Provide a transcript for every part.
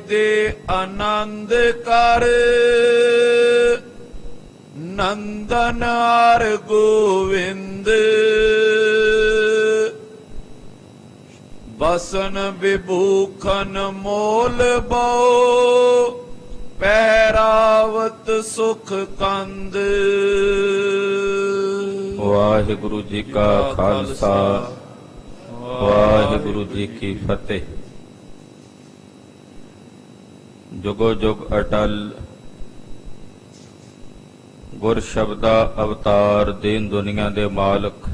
ਦੇ ਆਨੰਦ ਕਰ, ਨੰਦਨ ਹਰ ਗੋਵਿੰਦ। ਬਸਨ ਵਿਭੂਖਨ ਮੋਲ ਬਉ, ਪਹਿਰਾਵਤ ਸੁਖ ਕੰਦ। ਵਾਹਿਗੁਰੂ ਜੀ ਕਾ ਖਾਲਸਾ, ਵਾਹਿਗੁਰੂ ਜੀ ਕੀ ਫਤਿਹ। ਜੁਗੋ ਜੁਗ ਅਟਲ ਗੁਰ ਸ਼ਬਦਾ ਅਵਤਾਰ, ਦੀਨ ਦੁਨੀਆ ਦੇ ਮਾਲਕ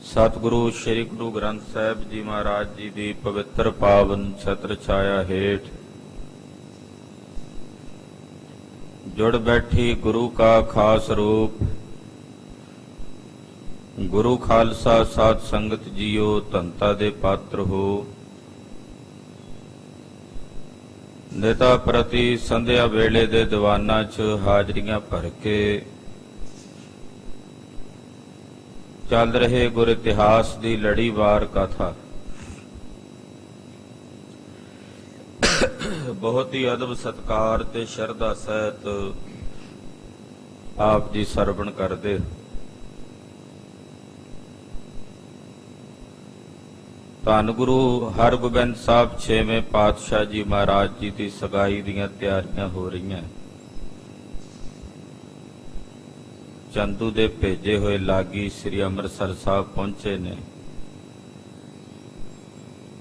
ਸਤਿਗੁਰੂ ਸ੍ਰੀ ਗੁਰੂ ਗ੍ਰੰਥ ਸਾਹਿਬ ਜੀ ਮਹਾਰਾਜ ਜੀ ਦੀ ਪਵਿੱਤਰ ਪਾਵਨ ਛਤਰ ਛਾਇਆ ਹੇਠ ਜੁੜ ਬੈਠੀ ਗੁਰੂ ਕਾ ਖਾਸ ਰੂਪ ਗੁਰੂ ਖਾਲਸਾ ਸਾਧ ਸੰਗਤ ਜੀਓ, ਧੰਤਾ ਦੇ ਪਾਤਰ ਹੋ। ਨਿਤਾ ਪ੍ਰਤੀ ਸੰਧਿਆ ਵੇਲੇ ਦੇ ਦੀਵਾਨਾਂ 'ਚ ਹਾਜ਼ਰੀਆਂ ਭਰ ਕੇ ਚੱਲ ਰਹੇ ਗੁਰ ਇਤਿਹਾਸ ਦੀ ਲੜੀਵਾਰ ਕਥਾ ਬਹੁਤ ਹੀ ਅਦਬ ਸਤਿਕਾਰ ਤੇ ਸ਼ਰਧਾ ਸਹਿਤ ਆਪ ਜੀ ਸਰਵਣ ਕਰਦੇ। ਧੰਨ ਗੁਰੂ ਹਰਗੋਬਿੰਦ ਸਾਹਿਬ 6ਵੇਂ ਪਾਤਸ਼ਾਹ ਜੀ ਮਹਾਰਾਜ ਜੀ ਦੀ ਸਗਾਈ ਦੀਆਂ ਤਿਆਰੀਆਂ ਹੋ ਰਹੀਆਂ। ਚੰਦੂ ਦੇ ਭੇਜੇ ਹੋਏ ਲਾਗੀ ਸ੍ਰੀ ਅੰਮ੍ਰਿਤਸਰ ਸਾਹਿਬ ਪਹੁੰਚੇ ਨੇ।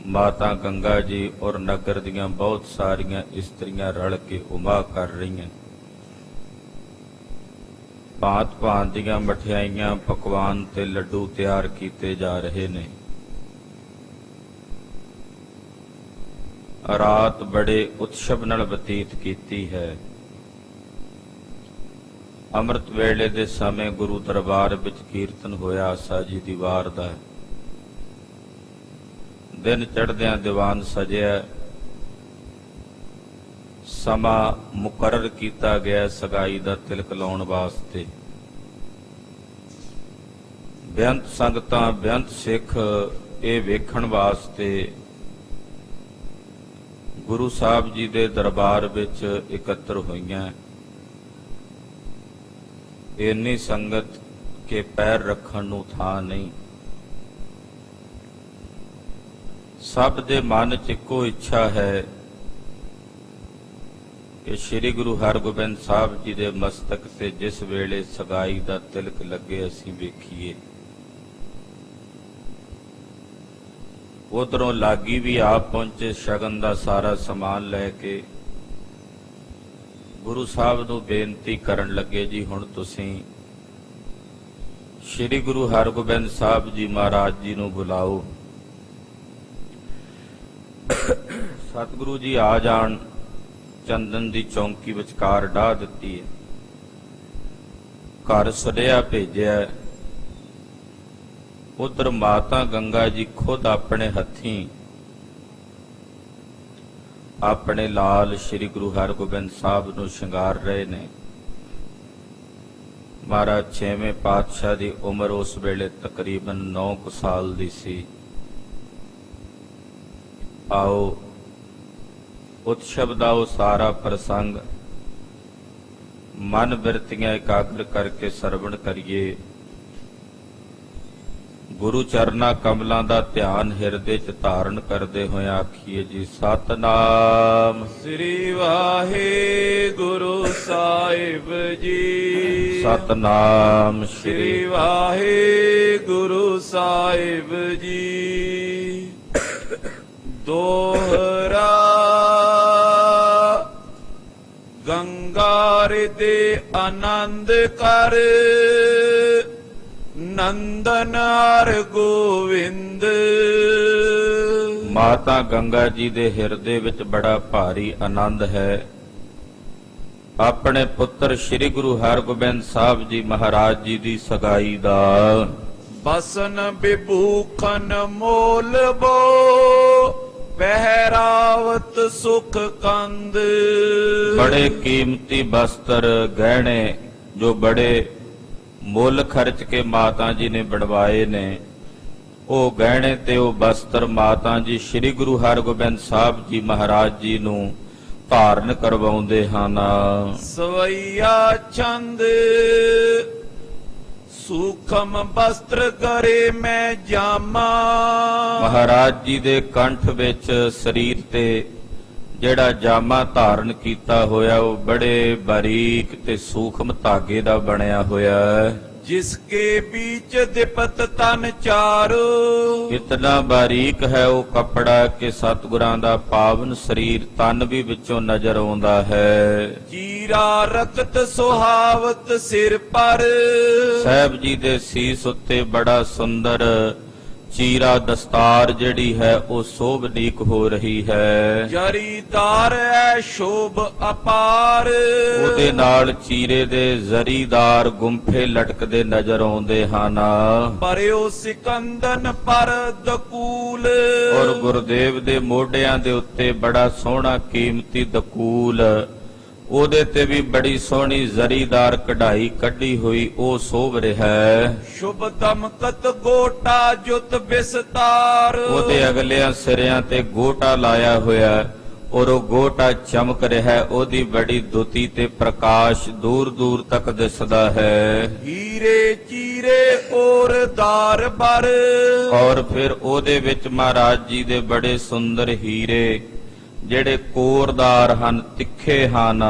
ਮਾਤਾ ਗੰਗਾ ਜੀ ਔਰ ਨਗਰ ਦੀਆਂ ਬਹੁਤ ਸਾਰੀਆਂ ਇਸਤਰੀਆਂ ਰਲ ਕੇ ਉਮਾ ਕਰ ਰਹੀਆਂ। ਭਾਂਤ ਭਾਂਤ ਦੀਆਂ ਮਠਿਆਈਆਂ, ਪਕਵਾਨ ਤੇ ਲੱਡੂ ਤਿਆਰ ਕੀਤੇ ਜਾ ਰਹੇ ਨੇ। ਰਾਤ ਬੜੇ ਉਤਸਵ ਨਾਲ ਬਤੀਤ ਕੀਤੀ ਹੈ। ਅੰਮ੍ਰਿਤ ਵੇਲੇ ਦੇ ਸਮੇਂ ਗੁਰੂ ਦਰਬਾਰ ਵਿੱਚ ਕੀਰਤਨ ਹੋਇਆ ਆਸਾ ਜੀ ਦੀ ਵਾਰ ਦਾ। ਦਿਨ ਚੜ੍ਹਦਿਆਂ ਦੀਵਾਨ ਸਜਿਆ। ਸਮਾਂ ਮੁਕਰਰ ਕੀਤਾ ਗਿਆ ਸਗਾਈ ਦਾ ਤਿਲਕ ਲਾਉਣ ਵਾਸਤੇ। ਬੇਅੰਤ ਸੰਗਤਾਂ, ਬੇਅੰਤ ਸਿੱਖ ਇਹ ਵੇਖਣ ਵਾਸਤੇ ਗੁਰੂ ਸਾਹਿਬ ਜੀ ਦੇ ਦਰਬਾਰ ਵਿੱਚ ਇਕੱਤਰ ਹੋਈਆਂ। ਇੰਨੀ ਸੰਗਤ ਕੇ ਪੈਰ ਰੱਖਣ ਨੂੰ ਥਾਂ ਨਹੀਂ। ਸਭ ਦੇ ਮਨ 'ਚ ਇੱਕੋ ਇੱਛਾ ਹੈ ਕਿ ਸ੍ਰੀ ਗੁਰੂ ਹਰਗੋਬਿੰਦ ਸਾਹਿਬ ਜੀ ਦੇ ਮਸਤਕ ਤੇ ਜਿਸ ਵੇਲੇ ਸਗਾਈ ਦਾ ਤਿਲਕ ਲੱਗੇ ਅਸੀਂ ਵੇਖੀਏ। ਉਧਰੋਂ ਲਾਗੀ ਵੀ ਆਪ ਪਹੁੰਚੇ ਸ਼ਗਨ ਦਾ ਸਾਰਾ ਸਮਾਨ ਲੈ ਕੇ। ਗੁਰੂ ਸਾਹਿਬ ਨੂੰ ਬੇਨਤੀ ਕਰਨ ਲੱਗੇ, ਜੀ ਹੁਣ ਤੁਸੀਂ ਸ੍ਰੀ ਗੁਰੂ ਹਰਗੋਬਿੰਦ ਸਾਹਿਬ ਜੀ ਮਹਾਰਾਜ ਜੀ ਨੂੰ ਬੁਲਾਓ। ਸਤਿਗੁਰੂ ਜੀ ਆ ਜਾਣ। ਚੰਦਨ ਦੀ ਚੌਂਕੀ ਵਿਚਕਾਰ ਢਾਹ ਦਿੱਤੀ ਹੈ। ਘਰ ਸੁਨੇਹਾ ਭੇਜਿਆ। ਉਧਰ ਮਾਤਾ ਗੰਗਾ ਜੀ ਖੁਦ ਆਪਣੇ ਹੱਥੀਂ ਆਪਣੇ ਲਾਲ ਸ੍ਰੀ ਗੁਰੂ ਹਰਗੋਬਿੰਦ ਸਾਹਿਬ ਨੂੰ ਸ਼ਿੰਗਾਰ ਰਹੇ ਨੇ। ਮਹਾਰਾਜ 6ਵੇਂ ਪਾਤਸ਼ਾਹ ਦੀ ਉਮਰ ਉਸ ਵੇਲੇ ਤਕਰੀਬਨ 9 ਸਾਲ ਦੀ ਸੀ। ਆਓ ਉਤਸਵ ਦਾ ਉਹ ਸਾਰਾ ਪ੍ਰਸੰਗ ਮਨ ਬਿਰਤੀਆਂ ਇਕਾਗਰ ਕਰਕੇ ਸਰਵਣ ਕਰੀਏ। ਗੁਰੂ ਚਰਨਾਂ ਕਮਲਾਂ ਦਾ ਧਿਆਨ ਹਿਰਦੇ 'ਚ ਧਾਰਨ ਕਰਦੇ ਹੋਏ ਆਖੀਏ ਜੀ ਸਤਨਾਮ ਸ੍ਰੀ ਵਾਹਿਗੁਰੂ ਸਾਹਿਬ ਜੀ। ਸਤਨਾਮ ਸ੍ਰੀ ਵਾਹਿਗੁਰੂ ਸਾਹਿਬ ਜੀ। ਦੋਹਰਾ ਗੰਗਾ ਦੇ ਆਨੰਦ ਕਰ, ਨੰਦਨ ਹਰ ਗੋਵਿੰਦ। ਮਾਤਾ ਗੰਗਾ ਜੀ ਦੇ ਹਿਰਦੇ ਵਿੱਚ ਬੜਾ ਭਾਰੀ ਆਨੰਦ ਹੈ। ਆਪਣੇ ਪੁੱਤਰ ਸ੍ਰੀ ਗੁਰੂ ਹਰਗੋਬਿੰਦ ਸਾਹਿਬ ਜੀ ਮਹਾਰਾਜ ਜੀ ਦੀ ਸਗਾਈ ਦਾ। ਬਸਨ ਵਿਭੂਖਨ ਮੋਲ ਬੋ, ਪਹਿਰਾਵਤ ਸੁਖ ਕੰਦ। ਬੜੇ ਕੀਮਤੀ ਬਸਤਰ ਗਹਿਣੇ ਜੋ ਬੜੇ ਮੁੱਲ ਖਰਚ ਕੇ ਮਾਤਾ ਜੀ ਨੇ ਬਣਵਾਏ ਨੇ, ਉਹ ਗਹਿਣੇ ਤੇ ਉਹ ਬਸਤਰ ਮਾਤਾ ਜੀ ਸ੍ਰੀ ਗੁਰੂ ਹਰਗੋਬਿੰਦ ਸਾਹਿਬ ਜੀ ਮਹਾਰਾਜ ਜੀ ਨੂੰ ਧਾਰਨ ਕਰਵਾਉਂਦੇ ਹਨ। ਸਵਈਆ ਛੰਦ ਸੂਖਮ ਬਸਤਰ ਕਰੇ ਮੈਂ ਜਾਮਾ। ਮਹਾਰਾਜ ਜੀ ਦੇ ਕੰਠ ਵਿੱਚ ਸਰੀਰ ਤੇ ਜਿਹੜਾ ਜਾਮਾ ਧਾਰਨ ਕੀਤਾ ਹੋਇਆ ਉਹ ਬੜੇ ਬਾਰੀਕ ਤੇ ਸੂਖਮ ਧਾਗੇ ਦਾ ਬਣਿਆ ਹੋਇਆ ਹੈ। ਜਿਸਕੇ बीच दिपत तन चारो। ਇਤਨਾ ਬਾਰੀਕ ਹੈ ਉਹ ਕੱਪੜਾ ਕਿ ਸਤਿਗੁਰਾਂ ਦਾ ਪਾਵਨ ਸਰੀਰ ਤਨ ਵੀ ਵਿੱਚੋਂ ਨਜ਼ਰ ਆਉਂਦਾ ਹੈ। ਚੀਰਾ ਰਕਤ ਸੁਹਾਵਤ ਸਿਰ ਪਰ। ਸਾਹਿਬ ਜੀ ਦੇ ਸੀਸ ਉੱਤੇ ਬੜਾ ਸੁੰਦਰ ਚੀਰਾ ਦਸਤਾਰ ਜਿਹੜੀ ਹੈ ਉਹ ਸੋਭਨੀਕ ਹੋ ਰਹੀ ਹੈ। ਜਰੀਦਾਰ ਹੈ ਸ਼ੋਭ ਅਪਾਰ। ਉਹਦੇ ਨਾਲ ਚੀਰੇ ਦੇ ਜ਼ਰੀਦਾਰ ਗੁੰਫੇ ਲਟਕਦੇ ਨਜ਼ਰ ਆਉਂਦੇ ਹਨ। ਪਰਿਓ ਸਿਕੰਦਨ ਪਰ ਦਕੂਲ। ਔਰ ਗੁਰਦੇਵ ਦੇ ਮੋਢਿਆਂ ਦੇ ਉੱਤੇ ਬੜਾ ਸੋਹਣਾ ਕੀਮਤੀ ਦਕੂਲ, ਉਹਦੇ ਤੇ ਵੀ ਬੜੀ ਸੋਹਣੀ ਜ਼ਰੀਦਾਰ ਕਢਾਈ ਕੱਢੀ ਹੋਈ ਉਹ ਸੋਭ ਰਿਹਾ ਹੈ। ਸ਼ੁਭ ਦਮਕਤ ਗੋਟਾ ਜੁਤ ਬਿਸਤਾਰ। ਉਹਦੇ ਅਗਲਿਆਂ ਸਿਰਿਆਂ ਤੇ ਗੋਟਾ ਲਾਇਆ ਹੋਇਆ ਔਰ ਉਹ ਗੋਟਾ ਚਮਕ ਰਿਹਾ ਹੈ। ਉਹਦੀ ਬੜੀ ਦੁਤੀ ਤੇ ਪ੍ਰਕਾਸ਼ ਦੂਰ ਦੂਰ ਤੱਕ ਦਿਸਦਾ ਹੈ। ਹੀਰੇ ਚੀਰੇ ਔਰ ਦਾਰ ਬਰ। ਔਰ ਫਿਰ ਉਹਦੇ ਵਿੱਚ ਮਹਾਰਾਜ ਜੀ ਦੇ ਬੜੇ ਸੁੰਦਰ ਹੀਰੇ ਜਿਹੜੇ ਕੋਰਦਾਰ ਹਨ, ਤਿੱਖੇ ਹਨ।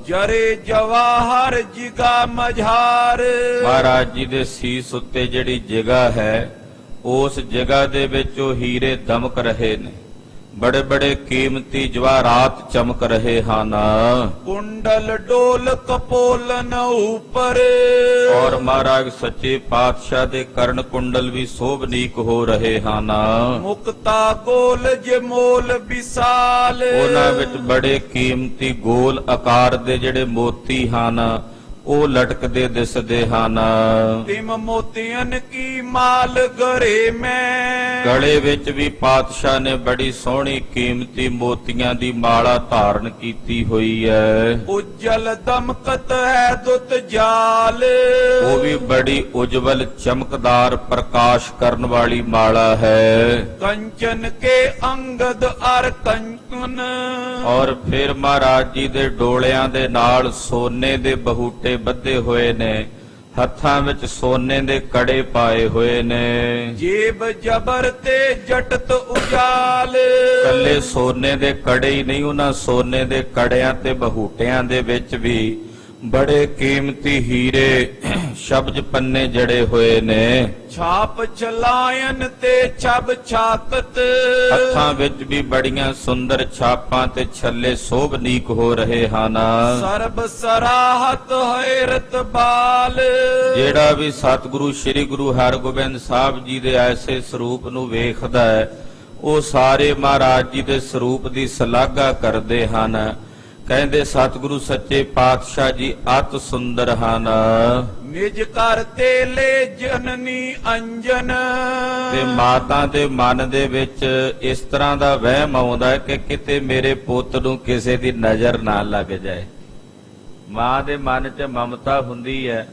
ਜਰੇ ਜਵਾਹਰ ਜਿਗਾ ਮਝਾਰ। ਮਹਾਰਾਜ ਜੀ ਦੇ ਸੀਸ ਉੱਤੇ ਜਿਹੜੀ ਜਗ੍ਹਾ ਹੈ ਉਸ ਜਗ੍ਹਾ ਦੇ ਵਿੱਚ ਉਹ ਹੀਰੇ ਦਮਕ ਰਹੇ ਨੇ, ਬੜੇ ਬੜੇ ਕੀਮਤੀ ਜਵਾਹਰਾਤ ਚਮਕ ਰਹੇ ਹਨ। ਕੁੰਡਲ ਡੋਲ ਕਪੋਲਨ ਉਪਰ। ਔਰ ਮਹਾਰਾਜ ਸੱਚੇ ਪਾਤਸ਼ਾਹ ਦੇ ਕਰਨ ਕੁੰਡਲ ਵੀ ਸੋਭਨੀਕ ਹੋ ਰਹੇ ਹਨ। ਮੁਕਤਾ ਗੋਲ ਜਮੋਲ ਵਿਸਾਲ। ਉਹਨਾਂ ਵਿੱਚ ਬੜੇ ਕੀਮਤੀ ਗੋਲ ਆਕਾਰ ਦੇ ਜਿਹੜੇ ਮੋਤੀ ਹਨ ਉਹ ਲਟਕਦੇ ਦਿਸਦੇ ਹਨ। ਤਿਮ ਮੋਤੀਆਂ ਕੀ ਮਾਲ ਗਰੇ ਮੈਂ। ਗਲੇ ਵਿੱਚ ਵੀ ਪਾਤਸ਼ਾਹ ਨੇ ਬੜੀ ਸੋਹਣੀ ਕੀਮਤੀ ਮੋਤੀਆਂ ਦੀ ਮਾਲਾ ਧਾਰਨ ਕੀਤੀ ਹੋਈ ਹੈ। ਉਜਲ ਦਮਕਤ ਹੈ ਦੁੱਤ ਜਾਲ। ਉਹ ਵੀ ਬੜੀ ਉਜਵਲ ਚਮਕਦਾਰ ਪ੍ਰਕਾਸ਼ ਕਰਨ ਵਾਲੀ ਮਾਲਾ ਹੈ। ਕੰਚਨ ਕੇ ਅੰਗਦ ਅਰ ਕੰਚਨ। ਔਰ ਫਿਰ ਮਹਾਰਾਜ ਜੀ ਦੇ ਡੋਲਿਆਂ ਦੇ ਨਾਲ ਸੋਨੇ ਦੇ ਬਹੂਟੇ ਬੱਧੇ ਹੋਏ ਨੇ, ਹੱਥਾਂ ਵਿੱਚ ਸੋਨੇ ਦੇ ਕੜੇ ਪਾਏ ਹੋਏ ਨੇ। ਜੇਬ ਜਬਰ ਤੇ ਜਟਤ ਉਜਾਲ। ਕੱਲੇ ਸੋਨੇ ਦੇ ਕੜੇ ਹੀ ਨਹੀਂ, ਉਹਨਾਂ ਸੋਨੇ ਦੇ ਕੜਿਆਂ ਤੇ ਬਹੂਟਿਆਂ ਦੇ ਵਿੱਚ ਵੀ ਬੜੇ ਕੀਮਤੀ ਹੀਰੇ ਸ਼ਬਦ ਪੰਨੇ ਜੜੇ ਹੋਏ ਨੇ। ਛਾਪ ਚਲਾਇਨ ਤੇ ਛਬ ਛਾਕਤ। ਹੱਥਾਂ ਵਿੱਚ ਵੀ ਬੜੀਆਂ ਸੁੰਦਰ ਛਾਪਾਂ ਤੇ ਛੱਲੇ ਸੋਭਨੀਕ ਹੋ ਰਹੇ ਹਨ। ਸਰਬ ਸਰਾਹਤ ਹੈਰਤ ਬਾਲ। ਜਿਹੜਾ ਵੀ ਸਤਿਗੁਰੂ ਸ੍ਰੀ ਗੁਰੂ ਹਰਗੋਬਿੰਦ ਸਾਹਿਬ ਜੀ ਦੇ ਐਸੇ ਸਰੂਪ ਨੂੰ ਵੇਖਦਾ ਹੈ ਉਹ ਸਾਰੇ ਮਹਾਰਾਜ ਜੀ ਦੇ ਸਰੂਪ ਦੀ ਸ਼ਲਾਘਾ ਕਰਦੇ ਹਨ। ਕਹਿੰਦੇ ਸਤਿਗੁਰੂ ਸੱਚੇ ਪਾਤਸ਼ਾਹ ਜੀ ਅਤ ਸੁੰਦਰ ਹਨ। ਨਿਜ ਘਰ ਤੇ ਲੈ ਜਨਨੀ ਅੰਜਨ। ਤੇ ਮਾਤਾ ਦੇ ਮਨ ਦੇ ਵਿੱਚ ਇਸ ਤਰ੍ਹਾਂ ਦਾ ਵਹਿਮ ਆਉਂਦਾ ਹੈ ਕਿ ਕਿਤੇ ਮੇਰੇ ਪੁੱਤ ਨੂੰ ਕਿਸੇ ਦੀ ਨਜ਼ਰ ਨਾ ਲੱਗ ਜਾਏ। ਮਾਂ ਦੇ ਮਨ 'ਚ ਮਮਤਾ ਹੁੰਦੀ ਹੈ।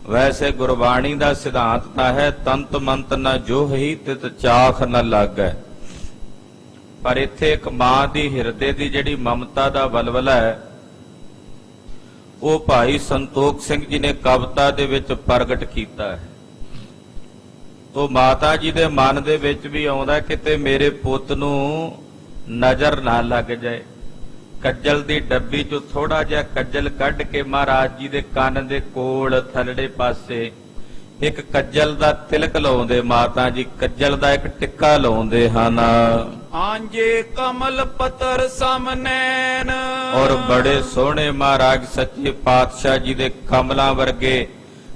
ਵੈਸੇ ਗੁਰਬਾਣੀ ਦਾ ਸਿਧਾਂਤ ਤਾਂ ਹੈ ਤੰਤ ਮੰਤ ਨ ਜੋਹੀ ਤਿਤ ਚਾਖ ਨ ਲਾਗੈ। ਪਰ ਇੱਥੇ ਇੱਕ ਮਾਂ ਦੀ ਹਿਰਦੇ ਦੀ ਜਿਹੜੀ ਮਮਤਾ ਦਾ ਵਲਵਲਾ ਹੈ ਉਹ ਭਾਈ ਸੰਤੋਖ ਸਿੰਘ ਜੀ ਨੇ ਕਵਿਤਾ ਦੇ ਵਿੱਚ ਪ੍ਰਗਟ ਕੀਤਾ ਹੈ। ਉਹ ਮਾਤਾ ਜੀ ਦੇ ਮਨ ਦੇ ਵਿੱਚ ਵੀ ਆਉਂਦਾ ਕਿਤੇ ਮੇਰੇ ਪੁੱਤ ਨੂੰ ਨਜ਼ਰ ਨਾ ਲੱਗ ਜਾਏ। ਕੱਜਲ ਦੀ ਡੱਬੀ ਚੋਂ ਥੋੜਾ ਜਿਹਾ ਕੱਜਲ ਕੱਢ ਕੇ ਮਹਾਰਾਜ ਜੀ ਦੇ ਕੰਨ ਦੇ ਕੋਲ ਥੱਲੜੇ ਪਾਸੇ ਇੱਕ ਕੱਜਲ ਦਾ ਤਿਲਕ ਲਾਉਂਦੇ ਮਾਤਾ ਜੀ, ਕੱਜਲ ਦਾ ਇੱਕ ਟਿੱਕਾ ਲਾਉਂਦੇ ਹਨ। ਆਂਜੇ ਕਮਲ ਪਤਰ ਸਮਨੈਨ। ਔਰ ਬੜੇ ਸੋਹਣੇ ਮਹਾਰਾਜ ਸੱਚੇ ਪਾਤਸ਼ਾਹ ਜੀ ਦੇ ਕਮਲਾਂ ਵਰਗੇ,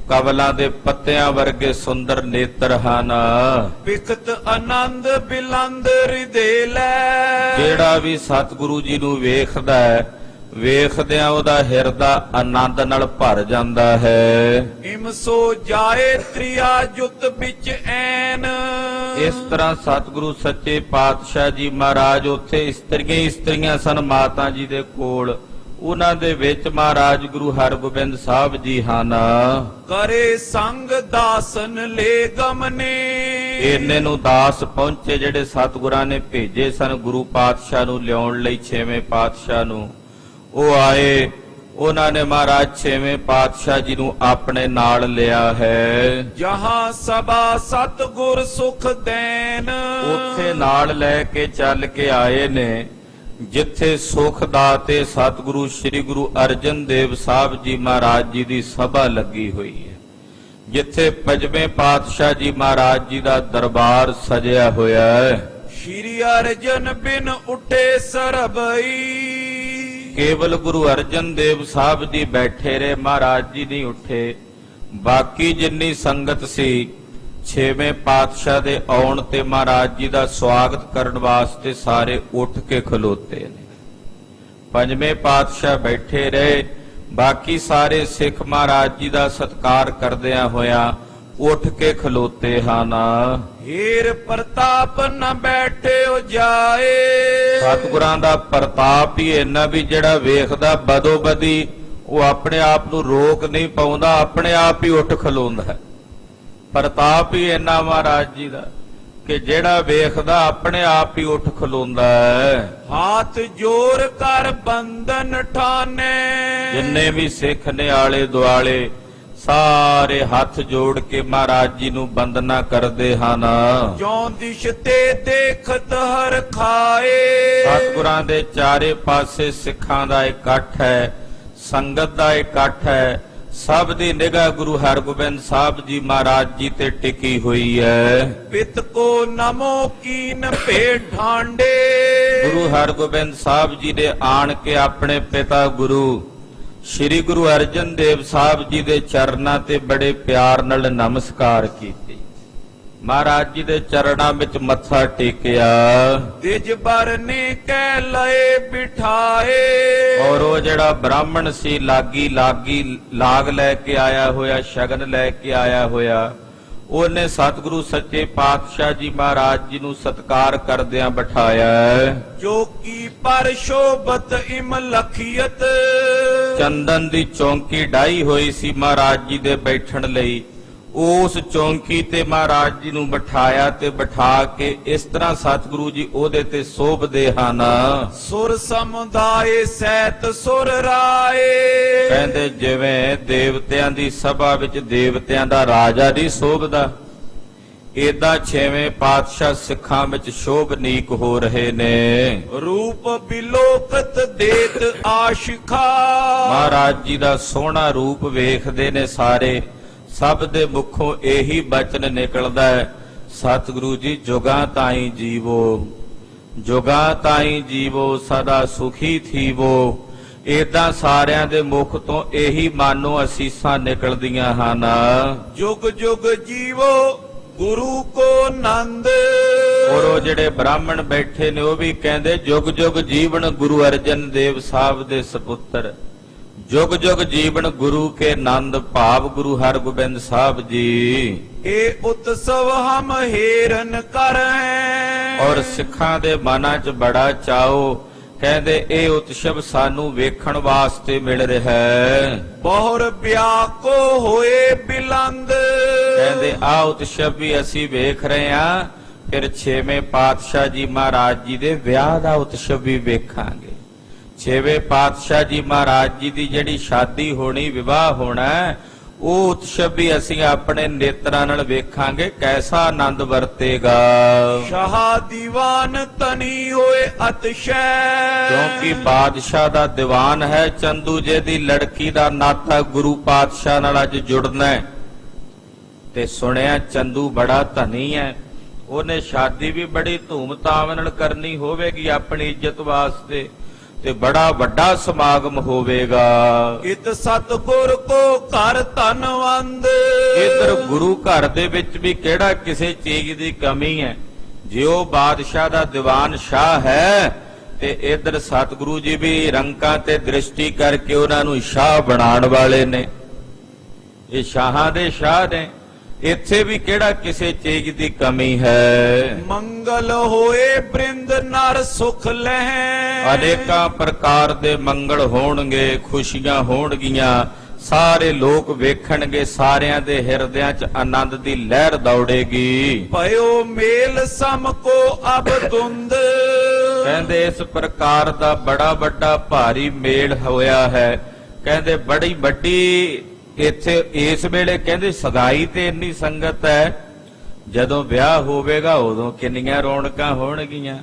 ਕਮਲਾਂ ਦੇ ਪੱਤਿਆਂ ਵਰਗੇ ਸੁੰਦਰ ਨੇਤਰ ਹਨ। ਬਿਖਤ ਆਨੰਦ ਬਿਲੰਦ ਹਿਰਦੇ ਲੈ। ਜਿਹੜਾ ਵੀ ਸਤਿਗੁਰੂ ਜੀ ਨੂੰ ਵੇਖਦਾ ਹੈ ਵੇਖਦਿਆਂ ਉਹਦਾ ਹਿਰਦਾ ਆਨੰਦ ਨਾਲ ਭਰ ਜਾਂਦਾ ਹੈ। ਇਮ ਸੋ ਜਾਏ ਤ੍ਰਿਆ ਜੁਤ ਵਿੱਚ ਐਨ। ਇਸ ਤਰ੍ਹਾਂ ਸਤਿਗੁਰੂ ਸੱਚੇ ਪਾਤਸ਼ਾਹ ਜੀ ਮਹਾਰਾਜ ਉੱਥੇ ਇਸਤਰੀਆਂ ਸਨ ਮਾਤਾ ਜੀ ਦੇ ਕੋਲ, ਉਹਨਾਂ ਦੇ ਵਿੱਚ ਮਹਾਰਾਜ ਗੁਰੂ ਹਰਗੋਬਿੰਦ ਸਾਹਿਬ ਜੀ ਹਨ। ਕਰੇ ਸੰਗ ਦਾਸਨ ਲੈ ਗਮਨੇ। ਇੰਨੇ ਨੂੰ ਦਾਸ ਪਹੁੰਚੇ ਜਿਹੜੇ ਸਤਿਗੁਰਾਂ ਨੇ ਭੇਜੇ ਸਨ ਗੁਰੂ ਪਾਤਸ਼ਾਹ ਨੂੰ ਲਿਆਉਣ ਲਈ, ਛੇਵੇਂ ਪਾਤਸ਼ਾਹ ਨੂੰ। ਉਹ ਆਏ, ਉਹਨਾਂ ਨੇ ਮਹਾਰਾਜ ਛੇਵੇਂ ਪਾਤਸ਼ਾਹ ਜੀ ਨੂੰ ਆਪਣੇ ਨਾਲ ਲਿਆ ਹੈ। ਜਹਾਂ ਸਭਾ ਸਤਿਗੁਰ ਸੁਖ ਦੇਨ, ਉੱਥੇ ਨਾਲ ਲੈ ਕੇ ਚੱਲ ਕੇ ਆਏ ਨੇ ਜਿੱਥੇ ਸੁਖ ਦਾਤੇ ਸਤਿਗੁਰੂ ਸ੍ਰੀ ਗੁਰੂ ਅਰਜਨ ਦੇਵ ਸਾਹਿਬ ਜੀ ਮਹਾਰਾਜ ਜੀ ਦੀ ਸਭਾ ਲੱਗੀ ਹੋਈ ਹੈ, ਜਿੱਥੇ ਪੰਜਵੇਂ ਪਾਤਸ਼ਾਹ ਜੀ ਮਹਾਰਾਜ ਜੀ ਦਾ ਦਰਬਾਰ ਸਜਿਆ ਹੋਇਆ ਹੈ। ਸ਼੍ਰੀ ਅਰਜਨ ਬਿਨ ਉੱਠੇ ਸਰਬਈ, ਕੇਵਲ ਗੁਰੂ ਅਰਜਨ ਦੇਵ ਸਾਹਿਬ ਜੀ ਬੈਠੇ ਰਹੇ, ਮਹਾਰਾਜ ਜੀ ਨਹੀਂ ਉੱਠੇ। ਬਾਕੀ ਜਿੰਨੀ ਸੰਗਤ ਸੀ ਛੇਵੇਂ ਪਾਤਸ਼ਾਹ ਦੇ ਆਉਣ ਤੇ ਮਹਾਰਾਜ ਜੀ ਦਾ ਸਵਾਗਤ ਕਰਨ ਵਾਸਤੇ ਸਾਰੇ ਉੱਠ ਕੇ ਖਲੋਤੇ ਨੇ। ਪੰਜਵੇਂ ਪਾਤਸ਼ਾਹ ਬੈਠੇ ਰਹੇ, ਬਾਕੀ ਸਾਰੇ ਸਿੱਖ ਮਹਾਰਾਜ ਜੀ ਦਾ ਸਤਿਕਾਰ ਕਰਦਿਆਂ ਹੋਇਆਂ ਉੱਠ ਕੇ ਖਲੋਤੇ ਹਨ। ਹੀਰ ਪ੍ਰਤਾਪ ਨ ਬੈਠਿਓ ਜਾਏ, ਸਤਿਗੁਰਾਂ ਦਾ ਪ੍ਰਤਾਪ ਹੀ ਇੰਨਾ ਵੀ ਜਿਹੜਾ ਵੇਖਦਾ ਬਦੋ ਬਦੀ ਉਹ ਆਪਣੇ ਆਪ ਨੂੰ ਰੋਕ ਨਹੀਂ ਪਾਉਂਦਾ, ਆਪਣੇ ਆਪ ਹੀ ਉੱਠ ਖਲੋਂਦਾ ਹੈ। ਪ੍ਰਤਾਪ ਹੀ ਇੰਨਾ ਮਹਾਰਾਜ ਜੀ ਦਾ ਕਿ ਜਿਹੜਾ ਵੇਖਦਾ ਆਪਣੇ ਆਪ ਹੀ ਉੱਠ ਖਲੋਂਦਾ ਹੈ। ਹਾਥ ਜੋਰ ਕਰ ਬੰਧਨ ਠਾਨੇ, ਜਿੰਨੇ ਵੀ ਸਿੱਖ ਨੇ ਆਲੇ ਦੁਆਲੇ ਸਾਰੇ ਹੱਥ ਜੋੜ ਕੇ ਮਹਾਰਾਜ ਜੀ ਨੂੰ ਬੰਦਨਾ ਕਰਦੇ ਹਨ। ਜੋਂ ਦਿਸ਼ ਤੇ ਦੇਖਤ ਹਰ ਖਾਏ, ਸਤਿਗੁਰਾਂ ਦੇ ਚਾਰੇ ਪਾਸੇ ਸਿੱਖਾਂ ਦਾ ਇਕੱਠ ਹੈ, ਸੰਗਤ ਦਾ ਇਕੱਠ ਹੈ, ਸਭ ਦੀ ਨਿਗਾਹ ਗੁਰੂ ਹਰਗੋਬਿੰਦ ਸਾਹਿਬ ਜੀ ਮਹਾਰਾਜ ਜੀ ਤੇ ਟਿਕੀ ਹੋਈ ਹੈ। ਪਿਤ ਕੋ ਨਮੋ ਕੀਨ ਭੇਟ ਠਾਂਡੇ, ਗੁਰੂ ਹਰਗੋਬਿੰਦ ਸਾਹਿਬ ਜੀ ਦੇ ਆਣ ਕੇ ਆਪਣੇ ਪਿਤਾ ਗੁਰੂ ਸ੍ਰੀ ਗੁਰੂ ਅਰਜਨ ਦੇਵ ਸਾਹਿਬ ਜੀ ਦੇ ਚਰਨਾਂ ਤੇ ਬੜੇ ਪਿਆਰ ਨਾਲ ਨਮਸਕਾਰ ਕੀਤੀ, ਮਹਾਰਾਜ ਜੀ ਦੇ ਚਰਨਾਂ ਵਿੱਚ ਮੱਥਾ ਟੇਕਿਆ। ਤਿਜ ਬਰਨੇ ਕਹਿ ਲਏ ਬਿਠਾਏ, ਔਰ ਉਹ ਜਿਹੜਾ ਬ੍ਰਾਹਮਣ ਸੀ ਲਾਗੀ ਲਾਗ ਲੈ ਕੇ ਆਇਆ ਹੋਇਆ, ਸ਼ਗਨ ਲੈ ਕੇ ਆਇਆ ਹੋਇਆ, ਉਹਨੇ ਸਤਿਗੁਰੂ ਸੱਚੇ ਪਾਤਸ਼ਾਹ ਜੀ ਮਹਾਰਾਜ ਜੀ ਨੂੰ ਸਤਿਕਾਰ ਕਰਦਿਆਂ ਬਿਠਾਇਆ। ਜੋ ਕੀ ਪਰ ਸ਼ੋਭਤ ਇਮ ਲਖੀਅਤ, ਚੰਦਨ ਦੀ ਚੌਂਕੀ ਡਾਈ ਹੋਈ ਸੀ ਮਹਾਰਾਜ ਜੀ ਦੇ ਬੈਠਣ ਲਈ, ਉਸ ਚੌਂਕੀ ਤੇ ਮਹਾਰਾਜ ਜੀ ਨੂੰ ਬਿਠਾਇਆ ਤੇ ਬਿਠਾ ਕੇ ਇਸ ਤਰ੍ਹਾਂ ਸਤਿਗੁਰੂ ਜੀ ਉਹਦੇ ਤੇ ਸੋਭਦੇ ਹਨ। ਸੁਰ ਸਮੁਦਾਏ ਸਹਿਤ ਸੁਰ ਰਾਏ, ਕਹਿੰਦੇ ਜਿਵੇਂ ਦੇਵਤਿਆਂ ਦੀ ਸਭਾ ਵਿੱਚ ਦੇਵਤਿਆਂ ਦਾ ਰਾਜਾ ਨਹੀਂ ਸੋਭਦਾ, ਏਦਾਂ ਛੇਵੇਂ ਪਾਤਸ਼ਾਹ ਸਿੱਖਾਂ ਵਿੱਚ ਸ਼ੋਭਨੀਕ ਹੋ ਰਹੇ ਨੇ। ਰੂਪ ਬਿਲੋਕਤ ਦੇਤ ਆਸ਼ਿਖਾ, ਮਹਾਰਾਜ ਜੀ ਦਾ ਸੋਹਣਾ ਰੂਪ ਵੇਖਦੇ ਨੇ ਸਾਰੇ, ਸਭ ਦੇ ਮੁਖੋਂ ਇਹੀ ਬਚਨ ਨਿਕਲਦਾ ਹੈ, ਸਤਿਗੁਰੂ ਜੀ ਜੁਗਾਂ ਤਾਈਂ ਜੀਵੋ, ਜੁਗਾਂ ਤਾਈਂ ਜੀਵੋ, ਸਦਾ ਸੁਖੀ ਥੀਵੋ। ਏਦਾਂ ਸਾਰਿਆਂ ਦੇ ਮੁਖ ਤੋਂ ਇਹੀ ਮਾਨੋ ਅਸੀਸਾਂ ਨਿਕਲਦੀਆਂ ਹਨ। ਜੁਗ ਜੁਗ ਜੀਵੋ ਗੁਰੂ ਕੋ ਨੰਦ, ਔਰ ਉਹ ਜਿਹੜੇ ਬ੍ਰਾਹਮਣ ਬੈਠੇ ਨੇ ਉਹ ਵੀ ਕਹਿੰਦੇ ਜੁਗ ਜੁਗ ਜੀਵਨ ਗੁਰੂ ਅਰਜਨ ਦੇਵ ਸਾਹਿਬ ਦੇ ਸਪੁੱਤਰ, ਜੁਗ ਜੁਗ ਜੀਵਨ ਗੁਰੂ ਕੇ ਨੰਦ, ਭਾਵ ਗੁਰੂ ਹਰਗੋਬਿੰਦ ਸਾਹਿਬ ਜੀ। ਇਹ ਉਤਸਵ ਹਮ ਹੇਰਨ ਕਰੈ, ਔਰ ਸਿੱਖਾਂ ਦੇ ਮਨਾਂ 'ਚ ਬੜਾ ਚਾਓ, ਕਹਿੰਦੇ ਇਹ ਉਤਸਵ ਸਾਨੂੰ ਵੇਖਣ ਵਾਸਤੇ ਮਿਲ ਰਿਹਾ ਹੈ। ਬਹੁਰ ਵਿਆਹ ਕੋ ਹੋਏ ਬਿਲੰਦ, ਕਹਿੰਦੇ ਆ ਉਤਸਵ ਵੀ ਅਸੀਂ ਵੇਖ ਰਹੇ ਹਾਂ, ਫਿਰ ਛੇਵੇਂ ਪਾਤਸ਼ਾਹ ਜੀ ਮਹਾਰਾਜ ਜੀ ਦੇ ਵਿਆਹ ਦਾ ਉਤਸਵ ਵੀ ਵੇਖਾਂਗੇ। ਛੇਵੇਂ ਪਾਤਸ਼ਾਹ ਜੀ ਮਹਾਰਾਜ ਜੀ ਦੀ ਜਿਹੜੀ ਸ਼ਾਦੀ ਹੋਣੀ, ਵਿਵਾਹ ਹੋਣਾ, ਉਹ ਉਤਸਵ ਵੀ ਅਸੀਂ ਆਪਣੇ ਨੇਤਰਾਂ ਨਾਲ ਵੇਖਾਂਗੇ, ਕੈਸਾ ਆਨੰਦ ਵਰਤੇਗਾ। ਸ਼ਾਹ ਦੀਵਾਨ ਤਨੀ ਹੋਏ ਅਤਸ਼ੈ, ਕਿਉਂਕਿ ਬਾਦਸ਼ਾਹ ਦਾ ਦੀਵਾਨ ਹੈ, ਚੰਦੂ ਜੀ ਦੀ ਲੜਕੀ ਦਾ ਨਾਤਾ ਗੁਰੂ ਪਾਤਸ਼ਾਹ ਨਾਲ ਅੱਜ ਜੁੜਨਾ ਹੈ। ਤੇ ਸੁਣਿਆ ਚੰਦੂ ਬੜਾ ਧਨੀ ਹੈ, ਉਹਨੇ ਸ਼ਾਦੀ ਵੀ ਬੜੀ ਧੂਮਧਾਮ ਨਾਲ ਕਰਨੀ ਹੋਵੇਗੀ ਆਪਣੀ ਇੱਜ਼ਤ ਵਾਸਤੇ, ਤੇ ਬੜਾ ਵੱਡਾ ਸਮਾਗਮ ਹੋਵੇਗਾ। ਇਤ ਸਤਿਗੁਰ ਕੋ ਘਰ ਧਨਵੰਦ, ਇਧਰ ਗੁਰੂ ਘਰ ਦੇ ਵਿੱਚ ਵੀ ਕਿਹੜਾ ਕਿਸੇ ਚੀਜ਼ ਦੀ ਕਮੀ ਹੈ, ਜਿਉ ਬਾਦਸ਼ਾਹ ਦਾ ਦੀਵਾਨ ਸ਼ਾਹ ਹੈ, ਤੇ ਇਧਰ ਸਤਿਗੁਰੂ ਜੀ ਵੀ ਰੰਕਾਂ ਤੇ ਦ੍ਰਿਸ਼ਟੀ ਕਰਕੇ ਉਹਨਾਂ ਨੂੰ ਸ਼ਾਹ ਬਣਾਉਣ ਵਾਲੇ ਨੇ। ਇਹ ਸ਼ਾਹਾਂ ਦੇ ਸ਼ਾਹ ਨੇ, ਇੱਥੇ ਵੀ ਕਿਹੜਾ ਕਿਸੇ ਚੀਜ਼ ਦੀ ਕਮੀ ਹੈ। ਮੰਗਲ ਹੋਏ ਬ੍ਰਿੰਦ ਨਰ ਸੁਖ ਲਹਿ, ਅਨੇਕਾਂ ਪ੍ਰਕਾਰ ਦੇ ਮੰਗਲ ਹੋਣਗੇ, ਖੁਸ਼ੀਆਂ ਹੋਣਗੀਆਂ, ਸਾਰੇ ਲੋਕ ਵੇਖਣਗੇ, ਸਾਰਿਆਂ ਦੇ ਹਿਰਦਿਆਂ 'ਚ ਆਨੰਦ ਦੀ ਲਹਿਰ ਦੌੜੇਗੀ। ਭਇਓ ਮੇਲ ਸਮ ਕੋ ਅਬ ਤੁੰਦ। ਕਹਿੰਦੇ ਇਸ ਪ੍ਰਕਾਰ ਦਾ ਬੜਾ ਵੱਡਾ ਭਾਰੀ ਮੇਲ ਹੋਇਆ ਹੈ। ਕਹਿੰਦੇ ਬੜੀ ਵੱਡੀ ਇੱਥੇ ਇਸ ਵੇਲੇ ਕਹਿੰਦੇ ਸਗਾਈ ਤੇ ਇੰਨੀ ਸੰਗਤ ਹੈ, ਜਦੋਂ ਵਿਆਹ ਹੋਵੇਗਾ ਉਦੋਂ ਕਿੰਨੀਆਂ ਰੌਣਕਾਂ ਹੋਣਗੀਆਂ,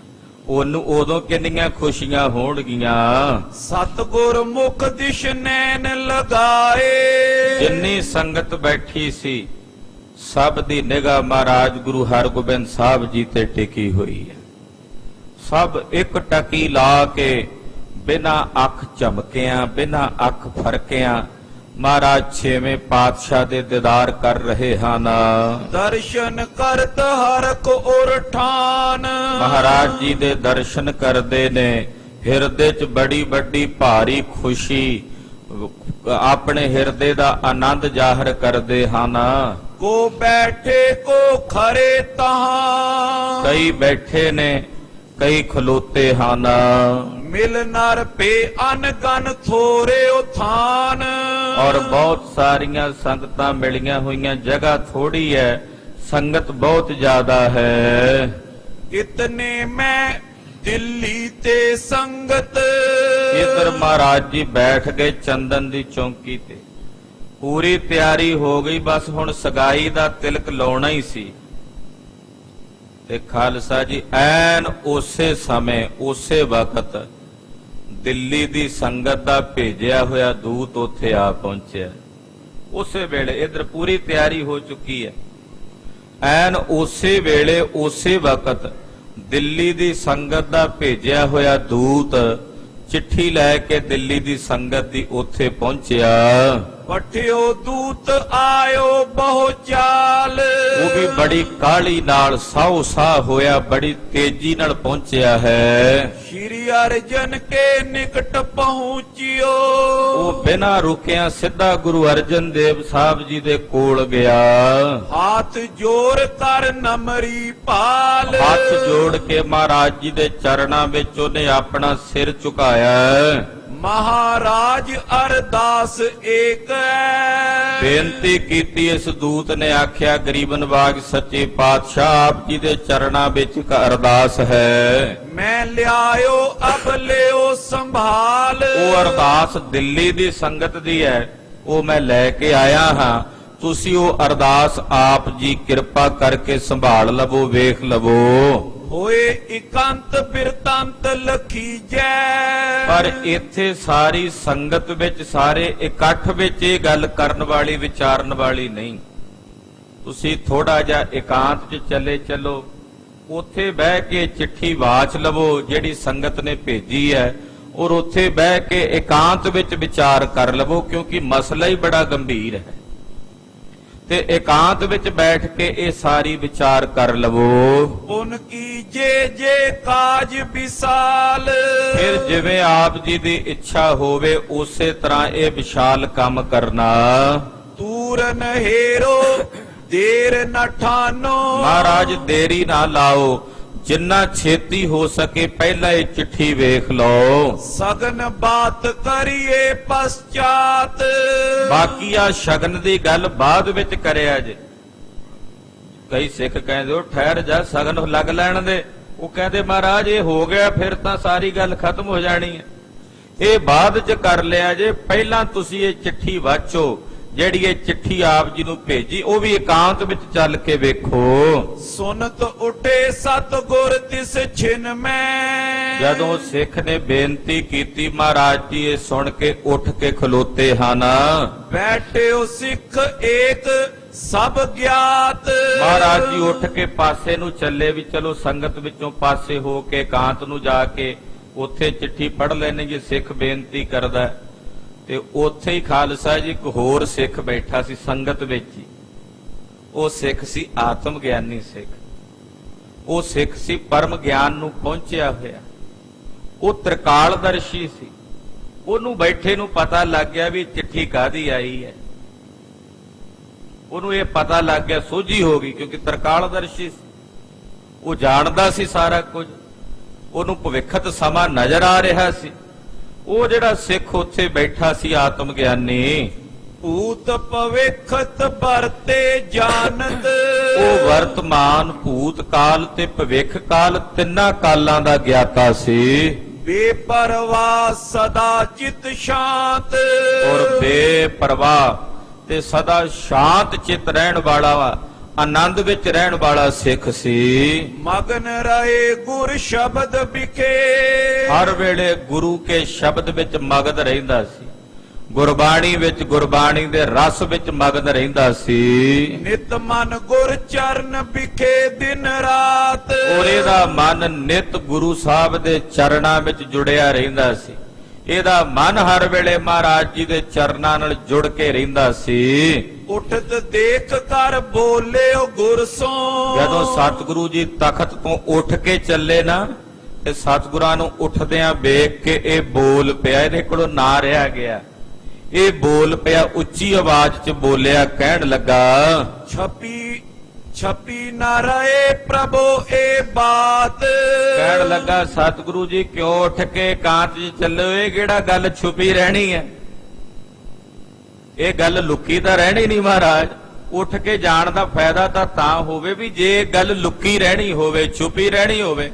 ਉਹਨੂੰ ਉਦੋਂ ਕਿੰਨੀਆਂ ਖੁਸ਼ੀਆਂ ਹੋਣਗੀਆਂ। ਸਤਿਗੁਰ ਮੁਖ ਦਿਸ਼ ਨੈਣ ਲਗਾਏ। ਜਿੰਨੀ ਸੰਗਤ ਬੈਠੀ ਸੀ ਸਭ ਦੀ ਨਿਗਾਹ ਮਹਾਰਾਜ ਗੁਰੂ ਹਰਗੋਬਿੰਦ ਸਾਹਿਬ ਜੀ ਤੇ ਟਿਕੀ ਹੋਈ ਹੈ। ਸਭ ਇੱਕ ਟਕੀ ਲਾ ਕੇ ਬਿਨਾਂ ਅੱਖ ਝਮਕਿਆਂ, ਬਿਨਾਂ ਅੱਖ ਫਰਕਿਆਂ ਮਹਾਰਾਜ ਛੇਵੇਂ ਪਾਤਸ਼ਾਹ ਦੇ ਦੀਦਾਰ ਕਰ ਰਹੇ ਹਨ। ਦਰਸ਼ਨ ਕਰਤ ਹਰਕ ਉਰ ਠਾਨ। ਮਹਾਰਾਜ ਜੀ ਦੇ ਦਰਸ਼ਨ ਕਰਦੇ ਨੇ, ਹਿਰਦੇ 'ਚ ਬੜੀ ਵੱਡੀ ਭਾਰੀ ਖੁਸ਼ੀ, ਆਪਣੇ ਹਿਰਦੇ ਦਾ ਆਨੰਦ ਜ਼ਾਹਰ ਕਰਦੇ ਹਨ। ਕੋ ਬੈਠੇ ਕੋ ਖਰੇ ਤਹਾਂ। ਕਈ ਬੈਠੇ ਨੇ, ਕਈ ਖਲੋਤੇ ਹਨ। ਮਿਲ ਨਰ ਪੇ ਅਨਗਨ ਥੋਰੇ ਉਥਾਨ। ਔਰ ਬਹੁਤ ਸਾਰੀਆਂ ਸੰਗਤਾਂ ਮਿਲੀਆਂ ਹੋਈਆਂ, ਜਗ੍ਹਾ ਥੋੜੀ ਹੈ, ਸੰਗਤ ਬਹੁਤ ਜ਼ਿਆਦਾ ਹੈ। ਇਤਨੇ ਮੈਂ ਦਿੱਲੀ ਤੇ ਸੰਗਤ। ਇਧਰ ਮਹਾਰਾਜ ਜੀ ਬੈਠ ਗਏ ਚੰਦਨ ਦੀ ਚੌਂਕੀ ਤੇ, ਪੂਰੀ ਤਿਆਰੀ ਹੋ ਗਈ, ਬਸ ਹੁਣ ਸਗਾਈ ਦਾ ਤਿਲਕ ਲਾਉਣਾ ਹੀ ਸੀ। ਤੇ ਖਾਲਸਾ ਜੀ ਐਨ ਉਸੇ ਸਮੇਂ ਉਸੇ ਵਕਤ ਦਿੱਲੀ ਦੀ ਸੰਗਤ ਦਾ ਭੇਜਿਆ ਹੋਇਆ ਦੂਤ ਉੱਥੇ ਆ ਪਹੁੰਚਿਆ। ਉਸੇ ਵੇਲੇ ਇਧਰ ਪੂਰੀ ਤਿਆਰੀ ਹੋ ਚੁੱਕੀ ਹੈ, ਐਨ ਉਸੇ ਵੇਲੇ ਉਸੇ ਵਕਤ ਦਿੱਲੀ ਦੀ ਸੰਗਤ ਦਾ ਭੇਜਿਆ ਹੋਇਆ ਦੂਤ ਚਿੱਠੀ ਲੈ ਕੇ ਦਿੱਲੀ ਦੀ ਸੰਗਤ ਦੀ ਉੱਥੇ ਪਹੁੰਚਿਆ। ਪਠਿਓ ਦੂਤ ਆਇਓ ਬਹੁ ਚਾਲ। ਉਹ ਵੀ ਬੜੀ ਕਾਹਲੀ ਨਾਲ ਸਾਉ ਸਾਹ ਹੋਇਆ, ਬੜੀ ਤੇਜ਼ੀ ਨਾਲ ਪਹੁੰਚਿਆ ਹੈ। ਸ਼੍ਰੀ ਅਰਜਨ ਕੇ ਨਿਕਟ ਪਹੁੰਚਿਓ। ਉਹ ਬਿਨਾਂ ਰੁਕਿਆ ਸਿੱਧਾ ਗੁਰੂ ਅਰਜਨ ਦੇਵ ਸਾਹਿਬ ਜੀ ਦੇ ਕੋਲ ਗਿਆ। ਹੱਥ ਜੋੜ ਕਰ ਨਮਰੀ ਪਾਲ। ਹੱਥ ਜੋੜ ਕੇ ਮਹਾਰਾਜ ਜੀ ਦੇ ਚਰਨਾਂ ਵਿੱਚ ਉਹਨੇ ਆਪਣਾ ਸਿਰ ਝੁਕਾਇਆ। ਮਹਾਰਾਜ ਅਰਦਾਸ ਏਕ ਹੈ। ਬੇਨਤੀ ਕੀਤੀ। ਇਸ ਦੂਤ ਨੇ ਆਖਿਆ, ਗਰੀਬ ਨਵਾਜ ਸੱਚੇ ਪਾਤਸ਼ਾਹ ਆਪ ਜੀ ਦੇ ਚਰਨਾਂ ਵਿੱਚ ਇੱਕ ਅਰਦਾਸ ਹੈ। ਮੈਂ ਲਿਆਇਓ ਅਬ ਲਿਓ ਸੰਭਾਲ। ਉਹ ਅਰਦਾਸ ਦਿੱਲੀ ਦੀ ਸੰਗਤ ਦੀ ਹੈ, ਉਹ ਮੈਂ ਲੈ ਕੇ ਆਇਆ ਹਾਂ। ਤੁਸੀਂ ਉਹ ਅਰਦਾਸ ਆਪ ਜੀ ਕਿਰਪਾ ਕਰਕੇ ਸੰਭਾਲ ਲਵੋ, ਵੇਖ ਲਵੋ। ਹੋਏ ਇਕੰਤ ਬਿਰਤੰਤ ਲਖੀਜੈ। ਪਰ ਇੱਥੇ ਸਾਰੀ ਸੰਗਤ ਵਿੱਚ, ਸਾਰੇ ਇਕੱਠ ਵਿੱਚ ਇਹ ਗੱਲ ਕਰਨ ਵਾਲੀ, ਵਿਚਾਰਨ ਵਾਲੀ ਨਹੀਂ। ਤੁਸੀਂ ਥੋੜਾ ਜਿਹਾ ਇਕਾਂਤ 'ਚ ਚੱਲੇ ਚੱਲੋ, ਉੱਥੇ ਬਹਿ ਕੇ ਚਿੱਠੀ ਵਾਚ ਲਵੋ ਜਿਹੜੀ ਸੰਗਤ ਨੇ ਭੇਜੀ ਹੈ, ਔਰ ਉੱਥੇ ਬਹਿ ਕੇ ਇਕਾਂਤ ਵਿੱਚ ਵਿਚਾਰ ਕਰ ਲਵੋ, ਕਿਉਂਕਿ ਮਸਲਾ ਹੀ ਬੜਾ ਗੰਭੀਰ ਹੈ। ਤੇ ਇਕਾਂਤ ਵਿੱਚ ਬੈਠ ਕੇ ਇਹ ਸਾਰੀ ਵਿਚਾਰ ਕਰ ਲਵੋ। ਉਨ ਕੀ ਜੇ ਕਾਜ ਵਿਸਾਲ। ਫਿਰ ਜਿਵੇਂ ਆਪ ਜੀ ਦੀ ਇੱਛਾ ਹੋਵੇ ਉਸੇ ਤਰ੍ਹਾਂ ਇਹ ਵਿਸ਼ਾਲ ਕੰਮ ਕਰਨਾ। ਤੂਰਨ ਹੇਰੋ ਦੇਰ ਨ ਠਾਨੋ। ਮਹਾਰਾਜ ਦੇਰੀ ਨਾ ਲਾਓ, ਜਿੰਨਾ ਛੇਤੀ ਹੋ ਸਕੇ ਪਹਿਲਾਂ ਇਹ ਚਿੱਠੀ ਵੇਖ ਲਓ। ਸਗਨ ਬਾਤ ਕਰੀਏ ਪਛਾਤ। ਬਾਕੀ ਆ ਸ਼ਗਨ ਦੀ ਗੱਲ ਬਾਅਦ ਵਿੱਚ ਕਰਿਆ ਜੇ। ਕਈ ਸਿੱਖ ਕਹਿੰਦੇ ਉਹ ਠਹਿਰ ਜਾ, ਸਗਨ ਲੱਗ ਲੈਣ ਦੇ। ਉਹ ਕਹਿੰਦੇ ਮਹਾਰਾਜ ਇਹ ਹੋ ਗਿਆ ਫਿਰ ਤਾਂ ਸਾਰੀ ਗੱਲ ਖਤਮ ਹੋ ਜਾਣੀ ਹੈ, ਇਹ ਬਾਅਦ ਚ ਕਰ ਲਿਆ ਜੇ। ਪਹਿਲਾਂ ਤੁਸੀਂ ਇਹ ਚਿੱਠੀ ਵਾਚੋ, ਜਿਹੜੀ ਇਹ ਚਿੱਠੀ ਆਪ ਜੀ ਨੂੰ ਭੇਜੀ, ਉਹ ਵੀ ਇਕਾਂਤ ਵਿੱਚ ਚੱਲ ਕੇ ਵੇਖੋ। ਸੁਨਤ ਉਠੇ ਸਤਿਗੁਰ ਤਿਸ ਛਿਨ ਮੈਂ। ਜਦੋਂ ਸਿੱਖ ਨੇ ਬੇਨਤੀ ਕੀਤੀ, ਮਹਾਰਾਜ ਜੀ ਇਹ ਸੁਣ ਕੇ ਉੱਠ ਕੇ ਖਲੋਤੇ ਹਨ। ਬੈਠਿਓ ਸਿੱਖ ਏਕ ਸਭ ਗਿਆਤ। ਮਹਾਰਾਜ ਜੀ ਉੱਠ ਕੇ ਪਾਸੇ ਨੂੰ ਚੱਲੇ, ਵੀ ਚਲੋ ਸੰਗਤ ਵਿੱਚੋਂ ਪਾਸੇ ਹੋ ਕੇ ਇਕਾਂਤ ਨੂੰ ਜਾ ਕੇ ਉੱਥੇ ਚਿੱਠੀ ਪੜ੍ਹ ਲੈਣਗੇ। ਸਿੱਖ ਬੇਨਤੀ ਕਰਦਾ ਤੇ ਉੱਥੇ ਹੀ ਖਾਲਸਾ ਜੀ ਇੱਕ ਹੋਰ ਸਿੱਖ ਬੈਠਾ ਸੀ ਸੰਗਤ ਵਿੱਚ ਹੀ। ਉਹ ਸਿੱਖ ਸੀ ਆਤਮ ਗਿਆਨੀ ਸਿੱਖ। ਉਹ ਸਿੱਖ ਸੀ ਪਰਮ ਗਿਆਨ ਨੂੰ ਪਹੁੰਚਿਆ ਹੋਇਆ। ਉਹ ਤ੍ਰਿਕਾਲਦਰਸ਼ੀ ਸੀ। ਉਹਨੂੰ ਬੈਠੇ ਨੂੰ ਪਤਾ ਲੱਗ ਗਿਆ ਵੀ ਚਿੱਠੀ ਕਾਹਦੀ ਆਈ ਹੈ। ਉਹਨੂੰ ਇਹ ਪਤਾ ਲੱਗ ਗਿਆ, ਸੋਝੀ ਹੋ ਗਈ, ਕਿਉਂਕਿ ਤ੍ਰਿਕਾਲਦਰਸ਼ੀ ਸੀ। ਉਹ ਜਾਣਦਾ ਸੀ ਸਾਰਾ ਕੁਝ, ਉਹਨੂੰ ਭਵਿੱਖਤ ਸਮਾਂ ਨਜ਼ਰ ਆ ਰਿਹਾ ਸੀ। ਉਹ ਜਿਹੜਾ ਸਿੱਖ ਉੱਥੇ ਬੈਠਾ ਸੀ ਆਤਮ ਗਿਆਨੀ, ਭੂਤ ਭਵਿੱਖਤ ਵਰਤੇ ਜਾਣਤ। ਉਹ ਵਰਤਮਾਨ ਭੂਤ ਕਾਲ ਤੇ ਭਵਿੱਖ ਕਾਲ ਤਿੰਨਾਂ ਕਾਲਾਂ ਦਾ ਗਿਆਤਾ ਸੀ। ਬੇਪਰਵਾਹ ਸਦਾ ਚਿਤ ਸ਼ਾਂਤ। ਔਰ ਬੇਪਰਵਾਹ ਤੇ ਸਦਾ ਸ਼ਾਂਤ ਚਿਤ ਰਹਿਣ ਵਾਲਾ ਵਾ, ਆਨੰਦ ਵਿੱਚ ਰਹਿਣ ਵਾਲਾ ਸਿੱਖ ਸੀ। ਮਗਨ ਰਹੇ ਗੁਰ ਸ਼ਬਦ ਵਿਖੇ। ਹਰ ਵੇਲੇ ਗੁਰੂ ਕੇ ਸ਼ਬਦ ਵਿੱਚ ਮਗਨ ਰਹਿੰਦਾ ਸੀ, ਗੁਰਬਾਣੀ ਵਿੱਚ, ਗੁਰਬਾਣੀ ਦੇ ਰਸ ਵਿੱਚ ਮਗਨ ਰਹਿੰਦਾ ਸੀ। ਨਿਤ ਮਨ ਗੁਰ ਚਰਨ ਵਿਖੇ ਦਿਨ ਰਾਤ। ਔਰ ਇਹਦਾ ਮਨ ਨਿਤ ਗੁਰੂ ਸਾਹਿਬ ਦੇ ਚਰਨਾਂ ਵਿੱਚ ਜੁੜਿਆ ਰਹਿੰਦਾ ਸੀ। ਇਹਦਾ ਮਨ ਹਰ ਵੇਲੇ ਮਹਾਰਾਜ ਜੀ ਦੇ ਚਰਨਾਂ ਨਾਲ ਜੁੜ ਕੇ ਰਹਿੰਦਾ ਸੀ। ਉਠਤ ਦੇਖ ਕਰ ਬੋਲਿਓ ਗੁਰ ਸੋ। ਜਦੋਂ ਸਤਿਗੁਰੂ ਜੀ ਤਖਤ ਤੋਂ ਉੱਠ ਕੇ ਚੱਲੇ ਨਾ, ਤੇ ਸਤਿਗੁਰਾਂ ਨੂੰ ਉੱਠਦਿਆਂ ਵੇਖ ਕੇ ਇਹ ਬੋਲ ਪਿਆ, ਇਹਦੇ ਕੋਲੋਂ ਨਾ ਰਿਹਾ ਗਿਆ। ਇਹ ਬੋਲ ਪਿਆ, ਉੱਚੀ ਆਵਾਜ਼ 'ਚ ਬੋਲਿਆ, ਕਹਿਣ ਲੱਗਾ, ਛਪੀ ਨਾ ਰਹੇ ਪ੍ਰਭੂ ਇਹ ਬਾਤ। ਕਹਿਣ ਲੱਗਾ, ਸਤਿਗੁਰੂ ਜੀ ਕਿਉਂ ਉੱਠ ਕੇ ਇਕਾਂਤ 'ਚ ਚੱਲੇ ਹੋ? ਇਹ ਕਿਹੜਾ ਗੱਲ ਛੁਪੀ ਰਹਿਣੀ ਹੈ? ਇਹ ਗੱਲ ਲੁਕੀ ਤਾਂ ਰਹਿਣੀ ਨਹੀਂ ਮਹਾਰਾਜ। ਉੱਠ ਕੇ ਜਾਣ ਦਾ ਫਾਇਦਾ ਤਾਂ ਹੋਵੇ ਵੀ ਜੇ ਇਹ ਗੱਲ ਲੁਕੀ ਰਹਿਣੀ ਹੋਵੇ, ਛੁਪੀ ਰਹਿਣੀ ਹੋਵੇ।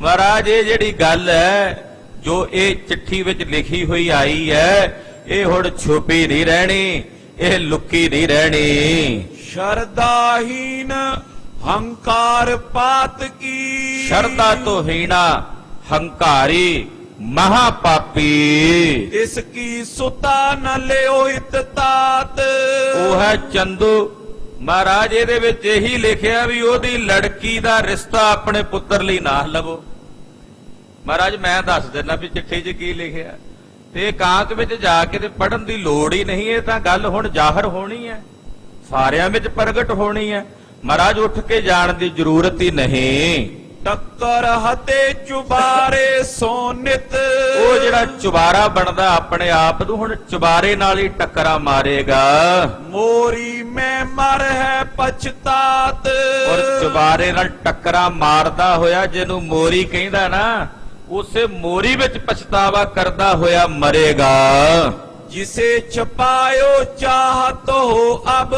ਮਹਾਰਾਜ ਇਹ ਜਿਹੜੀ ਗੱਲ ਹੈ, ਜੋ ਇਹ ਚਿੱਠੀ ਵਿੱਚ ਲਿਖੀ ਹੋਈ ਆਈ ਹੈ, ਇਹ ਹੁਣ ਛੁਪੀ ਨਹੀਂ ਰਹਿਣੀ, ਇਹ ਲੁਕੀ ਨਹੀਂ ਰਹਿਣੀ। ਸ਼ਰਦਾਹੀਨ ਹੰਕਾਰ ਪਾਤ ਕੀ। ਸ਼ਰਧਾ ਤੋਂ ਹੀਣਾ ਹੰਕਾਰੀ ਮਹਾਪਾਪੀ। ਇਸ ਕੀ ਸੁਤਾ ਨ ਲਿਓ ਹਿਤ ਤਾਤ। ਉਹ ਹੈ ਚੰਦੂ। ਮਹਾਰਾਜ ਇਹਦੇ ਵਿੱਚ ਇਹੀ ਲਿਖਿਆ ਵੀ ਉਹਦੀ ਲੜਕੀ ਦਾ ਰਿਸ਼ਤਾ ਆਪਣੇ ਪੁੱਤਰ ਲਈ ਨਾ ਲਵੋ। ਮਹਾਰਾਜ ਮੈਂ ਦੱਸ ਦਿੰਦਾ ਵੀ ਚਿੱਠੀ 'ਚ ਕੀ ਲਿਖਿਆ, ਤੇ ਇਕਾਂਤ ਵਿੱਚ ਜਾ ਕੇ ਤੇ ਪੜਨ ਦੀ ਲੋੜ ਹੀ ਨਹੀਂ। ਇਹ ਤਾਂ ਗੱਲ ਹੁਣ ਜ਼ਾਹਰ ਹੋਣੀ ਹੈ, ਸਾਰਿਆਂ ਵਿੱਚ ਪ੍ਰਗਟ ਹੋਣੀ ਹੈ। ਮਹਾਰਾਜ ਉੱਠ ਕੇ ਜਾਣ ਦੀ ਜ਼ਰੂਰਤ ਹੀ ਨਹੀਂ। ਟੱਕਰ ਹਤੇ ਚੁਬਾਰੇ ਸੋਨਿਤ। ਉਹ ਜਿਹੜਾ ਚੁਬਾਰਾ ਬਣਦਾ ਆਪਣੇ ਆਪ ਨੂੰ, ਹੁਣ ਚੁਬਾਰੇ ਨਾਲ ਹੀ ਟੱਕਰਾਂ ਮਾਰੇਗਾ। ਮੋਰੀ ਮੈਂ ਮਰ ਹੈ ਪਛਤਾਤ। ਔਰ ਚੁਬਾਰੇ ਨਾਲ ਟੱਕਰਾਂ ਮਾਰਦਾ ਹੋਇਆ, ਜਿਹਨੂੰ ਮੋਰੀ ਕਹਿੰਦਾ ਨਾ, ਉਸੇ ਮੋਰੀ ਵਿੱਚ ਪਛਤਾਵਾ ਕਰਦਾ ਹੋਇਆ ਮਰੇਗਾ। ਜਿਸੇ ਛਪਾਇਓ ਚਾਹਤ ਹੋ ਅਬ।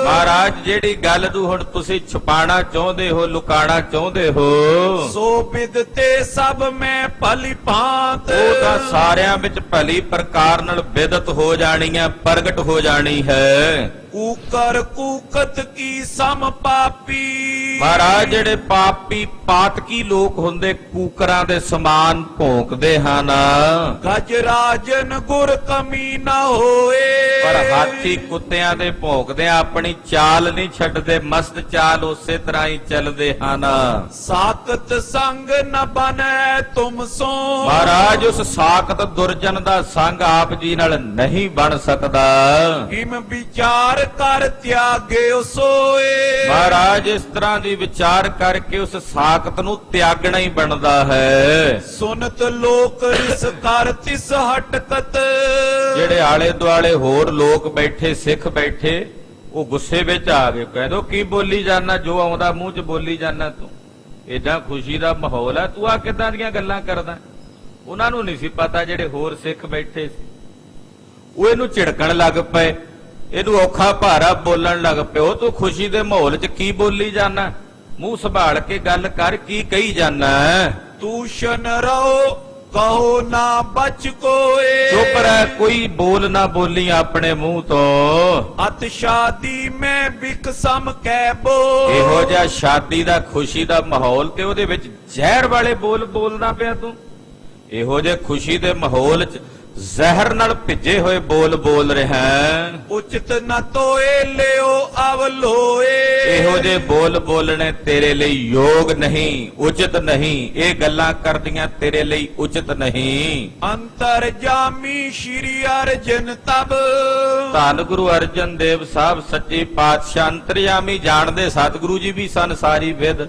ਮਹਾਰਾਜ ਜਿਹੜੀ ਗੱਲ ਨੂੰ ਹੁਣ ਤੁਸੀਂ ਛੁਪਾਣਾ ਚਾਹੁੰਦੇ ਹੋ, ਲੁਕਾਣਾ ਚਾਹੁੰਦੇ ਹੋ, ਸੋ ਬਿਦ ਤੇ ਸਭ ਮੈਂ ਭਲੀ ਭਾਂਤ। ਉਹ ਤਾਂ ਸਾਰਿਆਂ ਵਿੱਚ ਭਲੀ ਪ੍ਰਕਾਰ ਨਾਲ ਬਿਦਤ ਹੋ ਜਾਣੀ ਹੈ, ਪ੍ਰਗਟ ਹੋ ਜਾਣੀ ਹੈ। ਕੂਕਰ ਕੂਕਤ ਕੀ ਸਮ ਪਾਪੀ। ਮਹਾਰਾਜ ਜਿਹੜੇ ਪਾਪੀ ਪਾਤਕੀ ਲੋਕ ਹੁੰਦੇ, ਕੂਕਰਾਂ ਦੇ ਸਮਾਨ ਭੌਂਕਦੇ ਹਨ। ਗਜ ਰਾਜਨ ਗੁਰ ਕਮੀ ਨਾ ਹੋਏ। ਪਰ ਹਾਥੀ ਕੁੱਤਿਆਂ ਦੇ ਭੌਂਕਦੇ ਆਪਣੀ ਚਾਲ ਨਹੀਂ ਛੱਡਦੇ, ਮਸਤ ਚਾਲ ਉਸੇ ਤਰ੍ਹਾਂ ਹੀ ਚੱਲਦੇ ਹਨ। ਸਾਕਤ ਸੰਗ ਨ ਬਨੈ ਤੁਮ ਸੋ। ਮਹਾਰਾਜ ਉਸ ਸਾਕਤ ਦੁਰਜਨ ਦਾ ਸੰਗ ਆਪ ਜੀ ਨਾਲ ਨਹੀਂ ਬਣ ਸਕਦਾ। ਹਿਮ ਵਿਚਾਰ ਕਰ ਤਿਆਗਿਓ ਸੋਏ। ਮਹਾਰਾਜ ਇਸ ਤਰ੍ਹਾਂ ਦੀ ਵਿਚਾਰ ਕਰਕੇ ਉਸ ਸਾਕਤ ਨੂੰ ਤਿਆਗਣਾ ਹੀ ਬਣਦਾ ਹੈ। ਸੁਨਤ ਲੋਕ ਰਿਸ ਕਰ ਤਿਸ ਹਟਕਤ। ਜਿਹੜੇ ਆਲੇ ਦੁਆਲੇ ਹੋਰ ਲੋਕ ਬੈਠੇ, ਸਿੱਖ ਬੈਠੇ, ਉਹ ਗੁੱਸੇ ਵਿੱਚ ਆ ਗਏ। ਕਹਿੰਦੋ ਕੀ ਬੋਲੀ ਜਾਣਾ, ਜੋ ਆਉਂਦਾ ਮੂੰਹ 'ਚ ਬੋਲੀ ਜਾਣਾ ਤੂੰ। ਏਦਾਂ ਖੁਸ਼ੀ ਦਾ ਮਾਹੌਲ ਹੈ, ਤੂੰ ਆ ਕਿੱਦਾਂ ਦੀਆਂ ਗੱਲਾਂ ਕਰਦਾ। ਉਹਨਾਂ ਨੂੰ ਨਹੀਂ ਸੀ ਪਤਾ, ਜਿਹੜੇ ਹੋਰ ਸਿੱਖ ਬੈਠੇ ਸੀ, ਉਹ ਇਹਨੂੰ ਝਿੜਕਣ ਲੱਗ ਪਏ, ਇਹਨੂੰ ਔਖਾ ਭਾਰਾ ਬੋਲਣ ਲੱਗ ਪਏ। ਉਹ ਤੂੰ ਖੁਸ਼ੀ ਦੇ ਮਾਹੌਲ 'ਚ ਕੀ ਬੋਲੀ ਜਾਣਾ, ਮੂੰਹ ਸੰਭਾਲ ਕੇ ਗੱਲ ਕਰ, ਕੀ ਕਹੀ ਜਾਣਾ। ਤੂਸ਼ਨ ਰਹੋ ਕਹੋ ਨਾ ਬਚ ਕੋਏ। ਚੁੱਪ ਰਹਿ, ਕੋਈ ਬੋਲ ਨਾ ਬੋਲੀ ਆਪਣੇ ਮੂੰਹ ਤੋਂ। ਅਤ ਸ਼ਾਦੀ ਮੈਂ ਬਿਕਸਮ ਕਹਿ ਬੋ। ਇਹੋ ਜਿਹਾ ਸ਼ਾਦੀ ਦਾ, ਖੁਸ਼ੀ ਦਾ ਮਾਹੌਲ, ਤੇ ਉਹਦੇ ਵਿੱਚ ਜ਼ਹਿਰ ਵਾਲੇ ਬੋਲ ਬੋਲਦਾ ਪਿਆ ਤੂੰ। ਇਹੋ ਜਿਹੇ ਖੁਸ਼ੀ ਦੇ ਮਾਹੌਲ 'ਚ ਜ਼ਹਿਰ ਨਾਲ ਭਿੱਜੇ ਹੋਏ ਬੋਲ ਬੋਲ ਰਿਹਾ। ਉਚਿਤ ਨ ਤੋਏ ਲਿਓ ਅਵਲੋਏ। ਇਹੋ ਜਿਹੇ ਬੋਲ ਬੋਲਣੇ ਤੇਰੇ ਲਈ ਯੋਗ ਨਹੀਂ, ਉਚਿਤ ਨਹੀਂ। ਇਹ ਗੱਲਾਂ ਕਰਦੀਆਂ ਤੇਰੇ ਲਈ ਉਚਿਤ ਨਹੀਂ। ਅੰਤਰ ਜਾਮੀ ਸ਼੍ਰੀ ਅਰਜਨ ਤਬ। ਧੰਨ ਗੁਰੂ ਅਰਜਨ ਦੇਵ ਸਾਹਿਬ ਸੱਚੇ ਪਾਤਸ਼ਾਹ ਅੰਤਰਯਾਮੀ ਜਾਣਦੇ ਸਤਿਗੁਰੂ ਜੀ ਵੀ ਸੰਸਾਰੀ ਵਿਦ।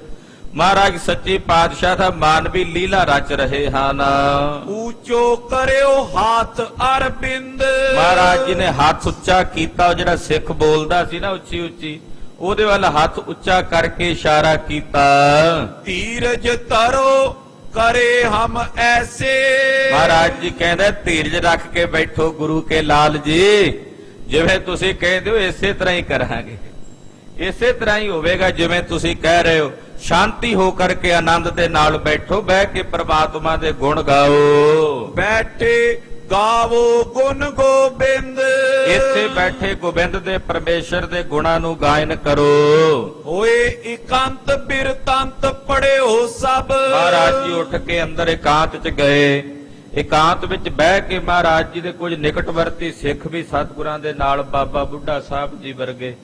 ਮਹਾਰਾਜ ਸੱਚੇ ਪਾਤਸ਼ਾਹ ਦਾ ਮਾਨਵੀ ਲੀਲਾ ਰਚ ਰਹੇ ਹਨ। ਊਚੋ ਕਰਿਓ ਹੱਥ ਅਰਬਿੰਦ। ਮਹਾਰਾਜ ਜੀ ਨੇ ਹੱਥ ਉੱਚਾ ਕੀਤਾ। ਉਹ ਜਿਹੜਾ ਸਿੱਖ ਬੋਲਦਾ ਸੀ ਨਾ ਉੱਚੀ ਉੱਚੀ, ਉਹਦੇ ਵੱਲ ਹੱਥ ਉੱਚਾ ਕਰਕੇ ਇਸ਼ਾਰਾ ਕੀਤਾ। ਧੀਰਜ ਤਰੋ ਕਰੇ ਹਮ ਐਸੇ। ਮਹਾਰਾਜ ਜੀ ਕਹਿੰਦੇ ਧੀਰਜ ਰੱਖ ਕੇ ਬੈਠੋ ਗੁਰੂ ਕੇ ਲਾਲ ਜੀ। ਜਿਵੇਂ ਤੁਸੀਂ ਕਹਿੰਦੇ ਹੋ ਇਸੇ ਤਰ੍ਹਾਂ ਹੀ ਕਰਾਂਗੇ, ਇਸੇ ਤਰ੍ਹਾਂ ਹੀ ਹੋਵੇਗਾ ਜਿਵੇਂ ਤੁਸੀਂ ਕਹਿ ਰਹੇ ਹੋ। ਸ਼ਾਂਤੀ ਹੋ ਕਰਕੇ ਆਨੰਦ ਦੇ ਨਾਲ ਬੈਠੋ, ਬਹਿ ਕੇ ਪ੍ਰਮਾਤਮਾ ਦੇ ਗੁਣ ਗਾਓ। ਬੈਠੇ ਗਾਵੋ ਗੁਣ ਗੋਬਿੰਦ, ਇੱਥੇ ਬੈਠੇ ਗੋਬਿੰਦ ਦੇ ਪਰਮੇਸ਼ਰ ਦੇ ਗੁਣਾਂ ਨੂੰ ਗਾਇਨ ਕਰੋ। ਹੋਏ ਇਕਾਂਤ ਬਿਰਤੰਤ ਪੜਿਓ ਸਭ। ਮਹਾਰਾਜ ਜੀ ਉੱਠ ਕੇ ਅੰਦਰ ਇਕਾਂਤ ਚ ਗਏ। ਇਕਾਂਤ ਵਿੱਚ ਬਹਿ ਕੇ ਮਹਾਰਾਜ ਜੀ ਦੇ ਕੁਝ ਨਿਕਟਵਰਤੀ ਸਿੱਖ ਵੀ ਸਤਿਗੁਰਾਂ ਦੇ ਨਾਲ, ਬਾਬਾ ਬੁੱਢਾ ਸਾਹਿਬ ਜੀ ਵਰਗੇ,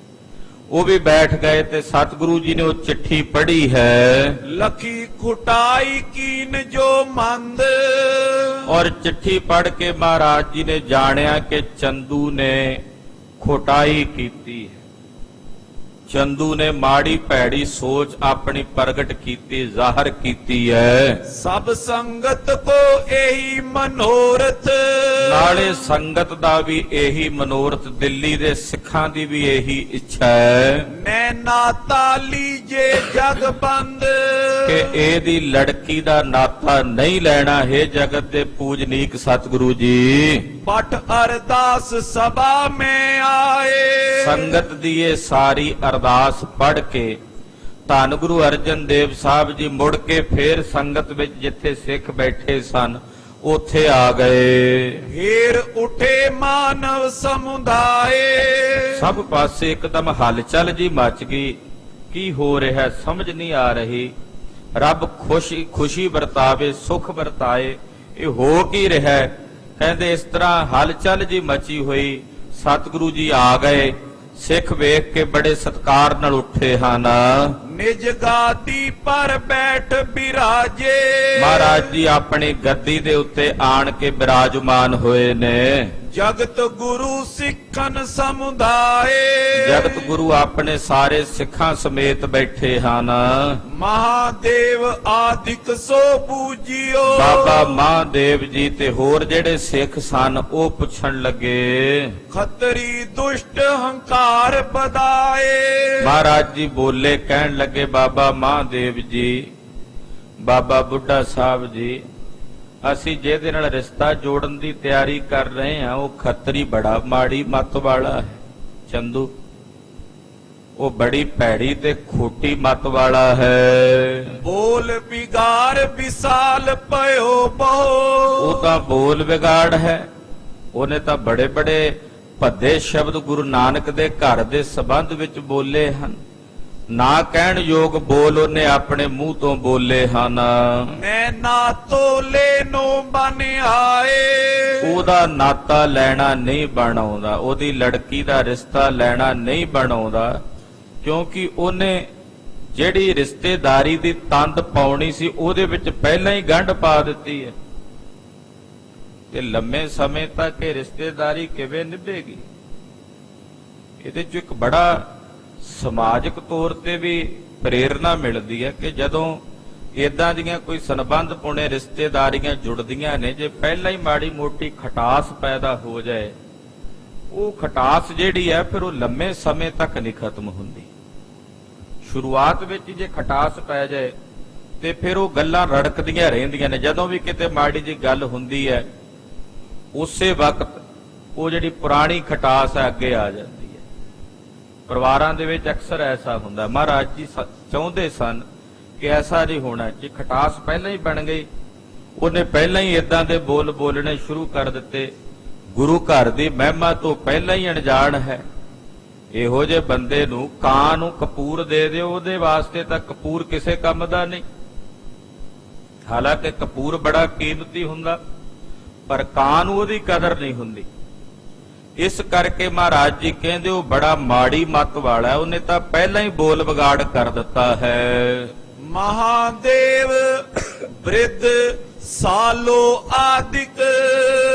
ਉਹ ਵੀ ਬੈਠ ਗਏ ਤੇ ਸਤਿਗੁਰੂ ਜੀ ਨੇ ਉਹ ਚਿੱਠੀ ਪੜ੍ਹੀ ਹੈ। ਲਖੀ ਖੁਟਾਈ ਕੀਨ ਜੋ ਮੰਦ, ਔਰ ਚਿੱਠੀ ਪੜ੍ਹ ਕੇ ਮਹਾਰਾਜ ਜੀ ਨੇ ਜਾਣਿਆ ਕਿ ਚੰਦੂ ਨੇ ਖੁਟਾਈ ਕੀਤੀ ਹੈ। ਚੰਦੂ ਨੇ ਮਾੜੀ ਭੈੜੀ ਸੋਚ ਆਪਣੀ ਪ੍ਰਗਟ ਕੀਤੀ, ਜ਼ਾਹਰ ਕੀਤੀ ਹੈ। ਸਭ ਸੰਗਤ ਕੋ ਇਹੀ ਮਨੋਰਥ, ਨਾਲੇ ਸੰਗਤ ਦਾ ਵੀ ਇਹੀ ਮਨੋਰਥ, ਦਿੱਲੀ ਦੇ ਸਿੱਖਾਂ ਦੀ ਵੀ ਇਹੀ ਇੱਛਾ ਹੈ ਨੈਣਾ ਤਾਲੀ ਜੇ ਜਗ ਬੰਦ, ਕਿ ਇਹਦੀ ਲੜਕੀ ਦਾ ਨਾਤਾ ਨਹੀਂ ਲੈਣਾ ਹੈ। ਜਗਤ ਦੇ ਪੂਜਨੀਕ ਸਤਿਗੁਰੂ ਜੀ ਪਟ ਅਰਦਾਸ ਸਭਾ ਮੈਂ ਆਏ, ਸੰਗਤ ਦੀ ਇਹ ਸਾਰੀ ਅਰਦਾਸ ਪੜ੍ਹ ਕੇ ਧੰਨ ਗੁਰੂ ਅਰਜਨ ਦੇਵ ਸਾਹਿਬ ਜੀ ਮੁੜ ਕੇ ਫੇਰ ਸੰਗਤ ਵਿੱਚ ਜਿੱਥੇ ਸਿੱਖ ਬੈਠੇ ਸਨ ਉੱਥੇ ਆ ਗਏ। ਹੀਰ ਉਠੇ ਮਾਨਵ ਸਮੁਦਾਏ, ਸਭ ਪਾਸੇ ਇੱਕਦਮ ਹਲਚਲ ਜੀ ਮਚ ਗਈ। ਕੀ ਹੋ ਰਿਹਾ ਸਮਝ ਨਹੀਂ ਆ ਰਹੀ। ਰੱਬ ਖੁਸ਼ੀ ਵਰਤਾਵੇ, ਸੁਖ ਵਰਤਾਏ, ਇਹ ਹੋ ਕੀ ਰਿਹਾ ਹੈ? ਕਹਿੰਦੇ ਇਸ ਤਰ੍ਹਾਂ ਹਲਚਲ ਜੀ ਮਚੀ ਹੋਈ। ਸਤਿਗੁਰੂ ਜੀ ਆ ਗਏ। ਸਿੱਖ ਵੇਖ ਕੇ ਬੜੇ ਸਤਿਕਾਰ ਨਾਲ ਉੱਠੇ ਹਨ। ਨਿਜ ਗਾਦੀ ਪਰ ਬੈਠ ਬਿਰਾਜੇ, ਮਹਾਰਾਜ ਜੀ ਆਪਣੀ ਗੱਦੀ ਦੇ ਉੱਤੇ ਆਣ ਕੇ ਬਿਰਾਜਮਾਨ ਹੋਏ ਨੇ। ਜਗਤ ਗੁਰੂ ਸਿੱਖਨ ਸਮੁਦਾਏ, ਜਗਤ ਗੁਰੂ ਆਪਣੇ ਸਾਰੇ ਸਿੱਖਾਂ ਸਮੇਤ ਬੈਠੇ ਹਨ। ਮਹਾਦੇਵ ਆਦਿਕ ਸੋ ਪੂਜਿਓ, ਬਾਬਾ ਮਹਾਦੇਵ ਜੀ ਤੇ ਹੋਰ ਜਿਹੜੇ ਸਿੱਖ ਸਨ ਉਹ ਪੁੱਛਣ ਲੱਗੇ। ਖੱਤਰੀ ਦੁਸ਼ਟ ਹੰਕਾਰ ਬਦਾਏ, ਮਹਾਰਾਜ ਜੀ ਬੋਲੇ, ਕਹਿਣ ਲੱਗੇ ਬਾਬਾ ਮਹਾਦੇਵ ਜੀ, ਬਾਬਾ ਬੁੱਢਾ ਸਾਹਿਬ ਜੀ, ਅਸੀਂ ਜਿਹਦੇ ਨਾਲ ਰਿਸ਼ਤਾ ਜੋੜਨ ਦੀ ਤਿਆਰੀ ਕਰ ਰਹੇ ਹਾਂ ਉਹ ਖੱਤਰੀ ਬੜਾ ਮਾੜੀ ਮੱਤ ਵਾਲਾ ਹੈ। ਚੰਦੂ ਉਹ ਬੜੀ ਭੈੜੀ ਤੇ ਖੋਟੀ ਮੱਤ ਵਾਲਾ ਹੈ। ਬੋਲ ਵਿਗਾਰ ਵਿਸਾਲ ਪਇਓ ਬਹੁ, ਉਹ ਤਾਂ ਬੋਲ ਵਿਗਾੜ ਹੈ। ਉਹਨੇ ਤਾਂ ਬੜੇ ਬੜੇ ਭੱਦੇ ਸ਼ਬਦ ਗੁਰੂ ਨਾਨਕ ਦੇ ਘਰ ਦੇ ਸੰਬੰਧ ਵਿੱਚ ਬੋਲੇ ਹਨ। ਨਾ ਕਹਿਣ ਯੋਗ ਬੋਲ ਉਹਨੇ ਆਪਣੇ ਮੂੰਹ ਤੋਂ ਬੋਲੇ ਹਨ। ਮੈਂ ਨਾ ਤੋਲੇ ਨੋ ਬਨ ਆਏ, ਉਹਦਾ ਨਾਤਾ ਲੈਣਾ ਨਹੀਂ ਬਣਾਉਂਦਾ, ਉਹਦੀ ਲੜਕੀ ਦਾ ਰਿਸ਼ਤਾ ਲੈਣਾ ਨਹੀਂ ਬਣਾਉਂਦਾ, ਕਿਉਂਕਿ ਉਹਨੇ ਜਿਹੜੀ ਰਿਸ਼ਤੇਦਾਰੀ ਦੀ ਤੰਦ ਪਾਉਣੀ ਸੀ ਉਹਦੇ ਵਿੱਚ ਪਹਿਲਾਂ ਹੀ ਗੰਢ ਪਾ ਦਿੱਤੀ ਹੈ। ਤੇ ਲੰਮੇ ਸਮੇਂ ਤੱਕ ਇਹ ਰਿਸ਼ਤੇਦਾਰੀ ਕਿਵੇਂ ਨਿਭੇਗੀ? ਇਹਦੇ ਚ ਇੱਕ ਬੜਾ ਸਮਾਜਿਕ ਤੌਰ ਤੇ ਵੀ ਪ੍ਰੇਰਣਾ ਮਿਲਦੀ ਹੈ ਕਿ ਜਦੋਂ ਇਦਾਂ ਦੀਆਂ ਕੋਈ ਸੰਬੰਧ ਪੁਣੇ ਰਿਸ਼ਤੇਦਾਰੀਆਂ ਜੁੜਦੀਆਂ ਨੇ, ਜੇ ਪਹਿਲਾਂ ਹੀ ਮਾੜੀ ਮੋਟੀ ਖਟਾਸ ਪੈਦਾ ਹੋ ਜਾਏ, ਉਹ ਖਟਾਸ ਜਿਹੜੀ ਹੈ ਫਿਰ ਉਹ ਲੰਮੇ ਸਮੇਂ ਤੱਕ ਨਹੀਂ ਖਤਮ ਹੁੰਦੀ। ਸ਼ੁਰੂਆਤ ਵਿੱਚ ਜੇ ਖਟਾਸ ਪੈ ਜਾਏ ਤੇ ਫਿਰ ਉਹ ਗੱਲਾਂ ਰੜਕਦੀਆਂ ਰਹਿੰਦੀਆਂ ਨੇ। ਜਦੋਂ ਵੀ ਕਿਤੇ ਮਾੜੀ ਜੀ ਗੱਲ ਹੁੰਦੀ ਹੈ ਉਸੇ ਵਕਤ ਉਹ ਜਿਹੜੀ ਪੁਰਾਣੀ ਖਟਾਸ ਹੈ ਅੱਗੇ ਆ ਜਾਂਦੀ ਹੈ। ਪਰਿਵਾਰਾਂ ਦੇ ਵਿੱਚ ਅਕਸਰ ਐਸਾ ਹੁੰਦਾ। ਮਹਾਰਾਜ ਜੀ ਚਾਹੁੰਦੇ ਸਨ ਕਿ ਐਸਾ ਨਹੀਂ ਹੋਣਾ। ਜੇ ਖਟਾਸ ਪਹਿਲਾਂ ਹੀ ਬਣ ਗਈ, ਉਹਨੇ ਪਹਿਲਾਂ ਹੀ ਇਦਾਂ ਦੇ ਬੋਲ ਬੋਲਣੇ ਸ਼ੁਰੂ ਕਰ ਦਿੱਤੇ, ਗੁਰੂ ਘਰ ਦੀ ਮਹਿਮਾ ਤੋਂ ਪਹਿਲਾਂ ਹੀ ਅਣਜਾਣ ਹੈ। ਇਹੋ ਜਿਹੇ ਬੰਦੇ ਨੂੰ ਕਾਂ ਨੂੰ ਕਪੂਰ ਦੇ ਦਿਓ, ਉਹਦੇ ਵਾਸਤੇ ਤਾਂ ਕਪੂਰ ਕਿਸੇ ਕੰਮ ਦਾ ਨਹੀਂ। ਹਾਲਾਂਕਿ ਕਪੂਰ ਬੜਾ ਕੀਮਤੀ ਹੁੰਦਾ, ਪਰ ਕਾਂ ਨੂੰ ਉਹਦੀ ਕਦਰ ਨਹੀਂ ਹੁੰਦੀ। ਇਸ ਕਰਕੇ ਮਹਾਰਾਜ ਜੀ ਕਹਿੰਦੇ ਉਹ ਬੜਾ ਮਾੜੀ ਮੱਤ ਵਾਲਾ ਹੈ, ਉਹਨੇ ਤਾਂ ਪਹਿਲਾਂ ਹੀ ਬੋਲ ਵਿਗਾੜ ਕਰ ਦਿੱਤਾ ਹੈ। ਮਹਾਦੇਵ ਬ੍ਰਿਧ ਸਾਲੋ ਆਦਿਕ,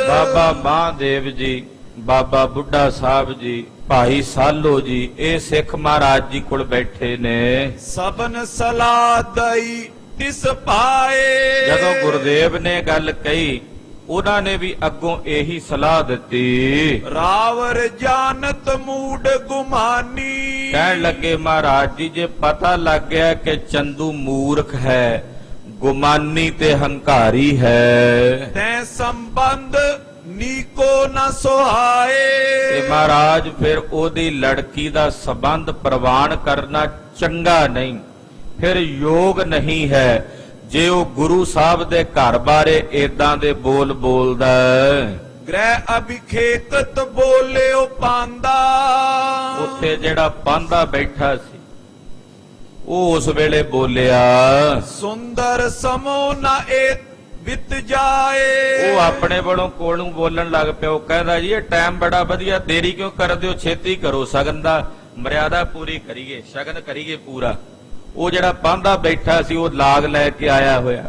ਬਾਬਾ ਮਹਾਦੇਵ ਜੀ, ਬਾਬਾ ਬੁੱਢਾ ਸਾਹਿਬ ਜੀ, ਭਾਈ ਸਾਲੋ ਜੀ, ਇਹ ਸਿੱਖ ਮਹਾਰਾਜ ਜੀ ਕੋਲ ਬੈਠੇ ਨੇ। ਸਬਨ ਸਲਾਹ ਦਈ ਤਿਸ ਪਾਏ, ਜਦੋਂ ਗੁਰਦੇਵ ਨੇ ਗੱਲ ਕਹੀ ਉਹਨਾਂ ਨੇ ਵੀ ਅੱਗੋਂ ਇਹੀ ਸਲਾਹ ਦਿੱਤੀ। ਰਾਵਰ ਜਾਨਤ ਮੂਡ ਗੁਮਾਨੀ, ਕਹਿਣ ਲੱਗੇ ਮਹਾਰਾਜ ਜੀ ਜੇ ਪਤਾ ਲੱਗ ਗਿਆ ਕਿ ਚੰਦੂ ਮੂਰਖ ਹੈ, ਗੁਮਾਨੀ ਤੇ ਹੰਕਾਰੀ ਹੈ, ਤੈ ਸੰਬੰਧ ਨੀਕੋ ਨ ਸੁਹਾਏ। ਤੇ ਮਹਾਰਾਜ ਫਿਰ ਉਹਦੀ ਲੜਕੀ ਦਾ ਸੰਬੰਧ ਪ੍ਰਵਾਨ ਕਰਨਾ ਚੰਗਾ ਨਹੀਂ, ਫਿਰ ਯੋਗ ਨਹੀਂ ਹੈ ਜੇ ਉਹ ਗੁਰੂ ਸਾਹਿਬ ਦੇ ਘਰ ਬਾਰੇ ਏਦਾਂ ਦੇ ਬੋਲ ਬੋਲਦਾ ਹੈ। ਗ੍ਰਹਿ ਅਭਿਖੇਕਤ ਬੋਲਿਓ ਪਾਂਦਾ। ਉੱਥੇ ਜਿਹੜਾ ਪਾਂਦਾ ਬੈਠਾ ਸੀ ਉਹ ਉਸ ਵੇਲੇ ਬੋਲਿਆ, ਸੁੰਦਰ ਸਮੋ ਨ ਏ ਬਿਤ ਜਾਏ। ਉਹ ਆਪਣੇ ਵੱਲੋਂ ਕੋਲੋਂ ਬੋਲਣ ਲੱਗ ਪਿਆ। ਉਹ ਕਹਿੰਦਾ ਜੀ ਇਹ ਟਾਈਮ ਬੜਾ ਵਧੀਆ, ਦੇਰੀ ਕਿਉਂ ਕਰਦੇ ਹੋ, ਛੇਤੀ ਕਰੋ, ਸ਼ਗਨ ਦਾ ਮਰਿਆਦਾ ਪੂਰੀ ਕਰੀਏ, ਸ਼ਗਨ ਕਰੀਏ ਪੂਰਾ। ਉਹ ਜਿਹੜਾ ਪਾਂਦਾ ਬੈਠਾ ਸੀ ਉਹ ਲਾਗ ਲੈ ਕੇ ਆਇਆ ਹੋਇਆ,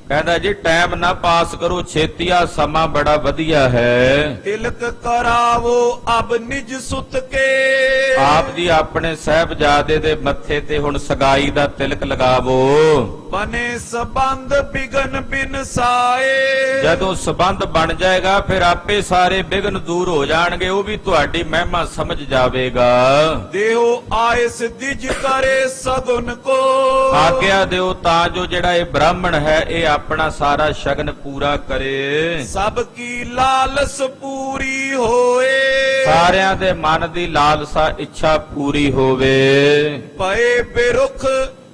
ਕਹਿੰਦਾ ਜੀ ਟਾਈਮ ਨਾ ਪਾਸ ਕਰੋ, ਛੇਤੀ ਆ, ਸਮਾਂ ਬੜਾ ਵਧੀਆ ਹੈ। ਤਿਲਕ ਕਰਾਵੋ ਅਬ ਨਿਜ ਸੁਤ ਕੇ। ਆਪ ਜੀ ਆਪਣੇ ਸਾਹਿਬਜ਼ਾਦੇ ਦੇ ਮੱਥੇ ਤੇ ਹੁਣ ਸਗਾਈ ਦਾ ਤਿਲਕ ਲਗਾਵੋ। ਬਨੇ ਸਬੰਧ ਬਿਗਨ ਬਿਨ ਸਾਏ। ਜਦੋਂ ਸਬੰਧ ਬਣ ਜਾਏਗਾ ਫਿਰ ਆਪੇ ਸਾਰੇ ਵਿਘਨ ਦੂਰ ਹੋ ਜਾਣਗੇ, ਉਹ ਵੀ ਤੁਹਾਡੀ ਮਹਿਮਾ ਸਮਝ ਜਾਵੇਗਾ। ਦੇਹੋ ਆਇਸ ਦਿਜ ਕਰੇ ਸਗੁਨ ਕੋ। ਆਗਿਆ ਦਿਓ ਤਾਂ ਜੋ ਜਿਹੜਾ ਇਹ ਬ੍ਰਾਹਮਣ ਹੈ ਇਹ ਆਪਣਾ ਸਾਰਾ ਸ਼ਗਨ ਪੂਰਾ ਕਰੇ। ਸਭ ਕੀ ਲਾਲਸ ਪੂਰੀ ਹੋਏ। ਸਾਰਿਆਂ ਦੇ ਮਨ ਦੀ ਲਾਲਸਾ ਇੱਛਾ ਪੂਰੀ ਹੋਵੇ। ਪਏ ਬਿਰੁਖ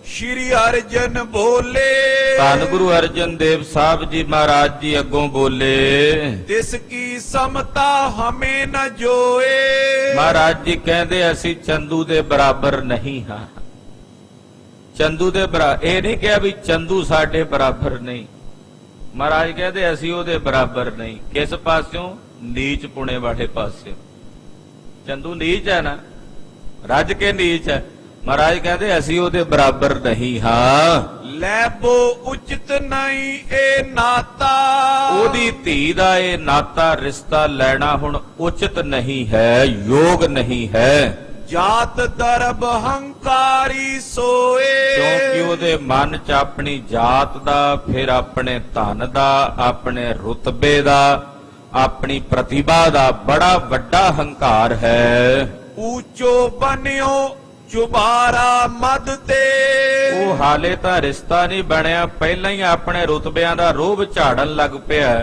ਸ਼੍ਰੀ ਅਰਜਨ ਬੋਲੇ। ਧੰਨ ਗੁਰੂ ਅਰਜਨ ਦੇਵ ਸਾਹਿਬ ਜੀ ਮਹਾਰਾਜ ਜੀ ਅੱਗੋਂ ਬੋਲੇ, ਤਿਸ ਕੀ ਸਮਤਾ ਹਮੇ ਨ ਜੋਏ। ਮਹਾਰਾਜ ਜੀ ਕਹਿੰਦੇ ਅਸੀਂ ਚੰਦੂ ਦੇ ਬਰਾਬਰ ਨਹੀਂ ਹਾਂ। ਚੰਦੂ ਦੇ ਬਰਾਬਰ ਇਹ ਨਹੀਂ ਕਿਹਾ ਵੀ ਚੰਦੂ ਸਾਡੇ ਬਰਾਬਰ ਨਹੀਂ। ਮਹਾਰਾਜ ਕਹਿੰਦੇ ਅਸੀਂ ਉਹਦੇ ਬਰਾਬਰ ਨਹੀਂ। ਕਿਸ ਪਾਸਿਓਂ? ਨੀਚ ਪੁਣੇ ਵਾਲੇ ਪਾਸਿਓਂ। ਚੰਦੂ ਨੀਚ ਹੈ ਨਾ, ਰੱਜ ਕੇ ਨੀਚ ਹੈ। ਮਹਾਰਾਜ ਕਹਿੰਦੇ ਅਸੀਂ ਉਹਦੇ ਬਰਾਬਰ ਨਹੀਂ ਹਾਂ। ਲੈਬੋ ਉਚਿਤ ਨਹੀਂ ਇਹ ਨਾਤਾ। ਉਹਦੀ ਧੀ ਦਾ ਇਹ ਨਾਤਾ ਰਿਸ਼ਤਾ ਲੈਣਾ ਹੁਣ ਉਚਿਤ ਨਹੀਂ ਹੈ, ਯੋਗ ਨਹੀਂ ਹੈ। ਜਾਤ ਦਰਬ ਹੰਕਾਰੀ ਸੋਏ। ਕਿਉਂਕਿ ਉਹਦੇ ਮਨ 'ਚ ਆਪਣੀ ਜਾਤ ਦਾ, ਫਿਰ ਆਪਣੇ ਧਨ ਦਾ, ਆਪਣੇ ਰੁਤਬੇ ਦਾ, ਆਪਣੀ ਪ੍ਰਤਿਭਾ ਦਾ ਬੜਾ ਵੱਡਾ ਹੰਕਾਰ ਹੈ। ਊਚੋ ਬਨਿਓ ਚੁਬਾਰਾ ਮਦ ਤੇ। ਉਹ ਹਾਲੇ ਤਾਂ ਰਿਸ਼ਤਾ ਨਹੀਂ ਬਣਿਆ, ਪਹਿਲਾਂ ਹੀ ਆਪਣੇ ਰੁਤਬਿਆਂ ਦਾ ਰੋਹਬ ਝਾੜਨ ਲੱਗ ਪਿਆ।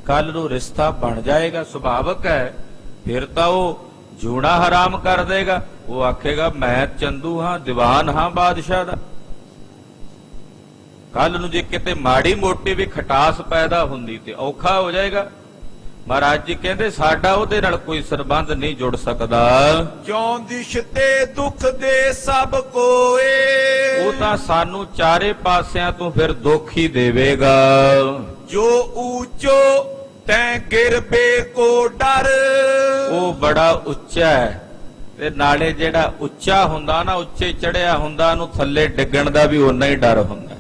ਕੱਲ ਨੂੰ ਰਿਸ਼ਤਾ ਬਣ ਜਾਏਗਾ, ਸੁਭਾਵਕ ਹੈ, ਫਿਰ ਤਾਂ ਉਹ ਜੂਣਾ ਹਰਾਮ ਕਰ ਦੇਗਾ। ਉਹ ਆਖੇਗਾ ਮੈਂ ਚੰਦੂ ਹਾਂ, ਦੀਵਾਨ ਹਾਂ ਬਾਦਸ਼ਾਹ ਦਾ। ਕੱਲ ਨੂੰ ਜੇ ਕਿਤੇ ਮਾੜੀ ਮੋਟੀ ਵੀ ਖਟਾਸ ਪੈਦਾ ਹੁੰਦੀ ਤੇ ਔਖਾ ਹੋ ਜਾਏਗਾ। ਮਹਾਰਾਜ ਜੀ ਕਹਿੰਦੇ ਸਾਡਾ ਉਹਦੇ ਨਾਲ ਕੋਈ ਸੰਬੰਧ ਨਹੀਂ ਜੁੜ ਸਕਦਾ। ਜਿਉਂ ਦਿਸ਼ ਤੇ ਦੁੱਖ ਦੇ ਸਭ ਕੋਏ। ਉਹ ਤਾਂ ਸਾਨੂੰ ਚਾਰੇ ਪਾਸਿਆਂ ਤੋਂ ਫਿਰ ਦੁੱਖ ਹੀ ਦੇਵੇਗਾ। ਜੋ ਊਚੋ ਤੈਂ ਗਿਰਬੇ ਕੋ ਡਰ। ਉਹ ਬੜਾ ਉੱਚਾ ਹੈ ਤੇ ਨਾਲੇ ਜਿਹੜਾ ਉੱਚਾ ਹੁੰਦਾ ਨਾ, ਉੱਚੇ ਚੜਿਆ ਹੁੰਦਾ, ਉਹਨੂੰ ਥੱਲੇ ਡਿੱਗਣ ਦਾ ਵੀ ਓਨਾ ਹੀ ਡਰ ਹੁੰਦਾ।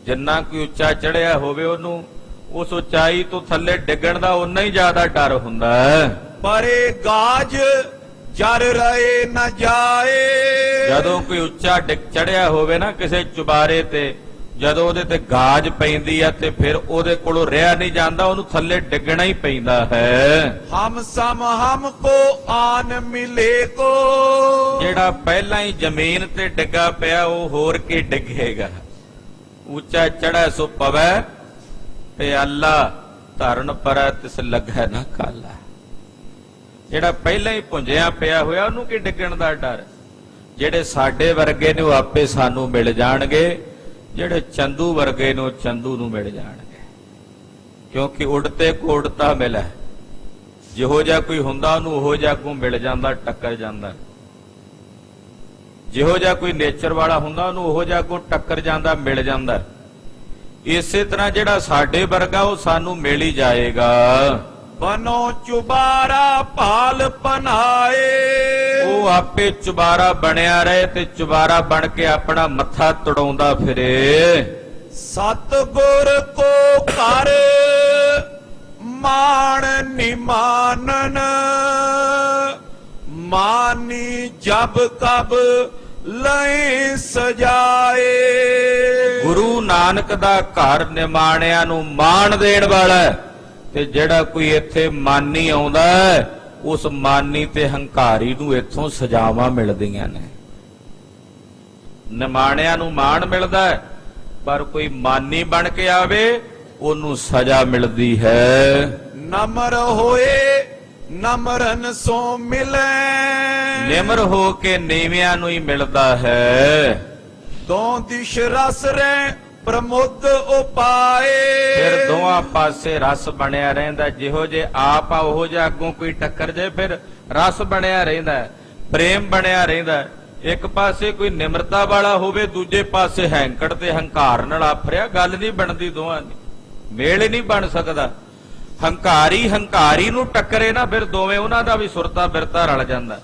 ਜਿੰਨਾ ਕੋਈ ਉੱਚਾ ਚੜਿਆ ਹੋਵੇ ਉਹਨੂੰ ਉਸ ਉਚਾਈ ਤੋਂ ਥੱਲੇ ਡਿੱਗਣ ਦਾ ਓਨਾ ਹੀ ਜ਼ਿਆਦਾ ਡਰ ਹੁੰਦਾ ਹੈ। ਪਰੇ ਗਾਜ ਜਰ ਰਹੇ ਨ ਜਾਏ। ਜਦੋਂ ਕੋਈ ਉੱਚਾ ਚੜਿਆ ਹੋਵੇ ਨਾ ਕਿਸੇ ਚੁਬਾਰੇ ਤੇ, ਜਦੋਂ ਉਹਦੇ ਤੇ ਗਾਜ ਪੈਂਦੀ ਆ ਤੇ ਫਿਰ ਉਹਦੇ ਕੋਲੋਂ ਰਿਹਾ ਨਹੀਂ ਜਾਂਦਾ, ਉਹਨੂੰ ਥੱਲੇ ਡਿੱਗਣਾ ਹੀ ਪੈਂਦਾ ਹੈ। ਹਮ ਸਮ ਹਮ ਕੋ ਆਨ ਮਿਲੇ ਕੋ। ਜਿਹੜਾ ਪਹਿਲਾਂ ਹੀ ਜ਼ਮੀਨ ਤੇ ਡਿੱਗਾ ਪਿਆ ਉਹ ਹੋਰ ਕੀ ਡਿੱਗੇਗਾ। ਉੱਚਾ ਚੜ੍ਹੈ ਸੋ ਪਵੈ ਤੇ ਅੱਲਾ ਧਰਨ ਪਰੈ ਤਿਸ ਲੱਗੈ ਨਾ ਕਾਲਾ। ਜਿਹੜਾ ਪਹਿਲਾਂ ਹੀ ਭੁੰਜਿਆ ਪਿਆ ਹੋਇਆ ਉਹਨੂੰ ਕੀ ਡਿੱਗਣ ਦਾ ਡਰ। ਜਿਹੜੇ ਸਾਡੇ ਵਰਗੇ ਨੇ ਉਹ ਆਪੇ ਸਾਨੂੰ ਮਿਲ ਜਾਣਗੇ, ਜਿਹੜੇ ਚੰਦੂ ਵਰਗੇ ਨੇ ਉਹ ਚੰਦੂ ਨੂੰ ਮਿਲ ਜਾਣਗੇ। ਕਿਉਂਕਿ ਉਡਤੇ ਕੋ ਉਡਤਾ ਮਿਲੈ। ਜਿਹੋ ਜਿਹਾ ਕੋਈ ਹੁੰਦਾ ਉਹਨੂੰ ਉਹੋ ਜਿਹਾ ਕੋ ਮਿਲ ਜਾਂਦਾ, ਟੱਕਰ ਜਾਂਦਾ। ਜਿਹੋ ਜਿਹਾ ਕੋਈ ਨੇਚਰ ਵਾਲਾ ਹੁੰਦਾ ਉਹਨੂੰ ਉਹੋ ਜਿਹਾ ਕੋ ਟੱਕਰ ਜਾਂਦਾ, ਮਿਲ ਜਾਂਦਾ। ਇਸੇ ਤਰ੍ਹਾਂ ਜਿਹੜਾ ਸਾਡੇ ਵਰਗਾ ਉਹ ਸਾਨੂੰ ਮਿਲ ਹੀ ਜਾਏਗਾ। ਬਨੋ ਚੁਬਾਰਾ ਭਾਲ ਪਨਾਏ। ਉਹ ਆਪੇ ਚੁਬਾਰਾ ਬਣਿਆ ਰਹੇ ਤੇ ਚੁਬਾਰਾ ਬਣ ਕੇ ਆਪਣਾ ਮੱਥਾ ਤੁੜਾਉਂਦਾ ਫਿਰੇ। ਸਤਿਗੁਰ ਕੋ ਕਰ ਮਾਣ ਨਿਮਾਨਨ। ਮਾਨੀ ਜਬ ਕਬ ਲਈ ਸਜਾਏ। ਗੁਰੂ ਨਾਨਕ ਦਾ ਘਰ ਨਿਮਾਣਿਆਂ ਨੂੰ ਮਾਣ ਦੇਣ ਵਾਲਾ ਤੇ ਜਿਹੜਾ ਕੋਈ ਇੱਥੇ ਮਾਨੀ ਆਉਂਦਾ ਉਸ ਮਾਨੀ ਤੇ ਹੰਕਾਰੀ ਨੂੰ ਇੱਥੋਂ ਸਜ਼ਾਵਾਂ ਮਿਲਦੀਆਂ ਨੇ। ਨਿਮਾਣਿਆਂ ਨੂੰ ਮਾਣ ਮਿਲਦਾ ਪਰ ਕੋਈ ਮਾਨੀ ਬਣ ਕੇ ਆਵੇ ਉਹਨੂੰ ਸਜ਼ਾ ਮਿਲਦੀ ਹੈ। ਨਮਰ ਹੋਏ ਨਮਰਨ ਸੋ ਮਿਲੈ। ਨਿਮਰ ਹੋ ਕੇ ਨੀਵਿਆਂ ਨੂੰ ਹੀ ਮਿਲਦਾ ਹੈ। ਦੋ ਦਿਸ਼ ਰਸ ਰਹਿ ਪ੍ਰਮੁੱਧ ਉਪਾਏ। ਫਿਰ ਦੋਹਾਂ ਪਾਸੇ ਰਸ ਬਣਿਆ ਰਹਿੰਦਾ। ਜਿਹੋ ਜੇ ਆਪ ਆ ਉਹੋ ਜਿਹਾ ਅੱਗੋਂ ਕੋਈ ਟੱਕਰ ਜੇ ਫਿਰ ਰਸ ਬਣਿਆ ਰਹਿੰਦਾ, ਪ੍ਰੇਮ ਬਣਿਆ ਰਹਿੰਦਾ। ਇੱਕ ਪਾਸੇ ਕੋਈ ਨਿਮਰਤਾ ਵਾਲਾ ਹੋਵੇ, ਦੂਜੇ ਪਾਸੇ ਹੈਂਕੜ ਤੇ ਹੰਕਾਰ ਨਾਲ ਆਫਰਿਆ, ਗੱਲ ਨਹੀਂ ਬਣਦੀ ਦੋਹਾਂ ਦੀ, ਮੇਲ ਨਹੀਂ ਬਣ ਸਕਦਾ। ਹੰਕਾਰੀ ਨੂੰ ਟੱਕਰੇ ਨਾ, ਫਿਰ ਦੋਵੇਂ ਉਹਨਾਂ ਦਾ ਵੀ ਸੁਰਤਾ ਬਿਰਤਾ ਰਲ ਜਾਂਦਾ।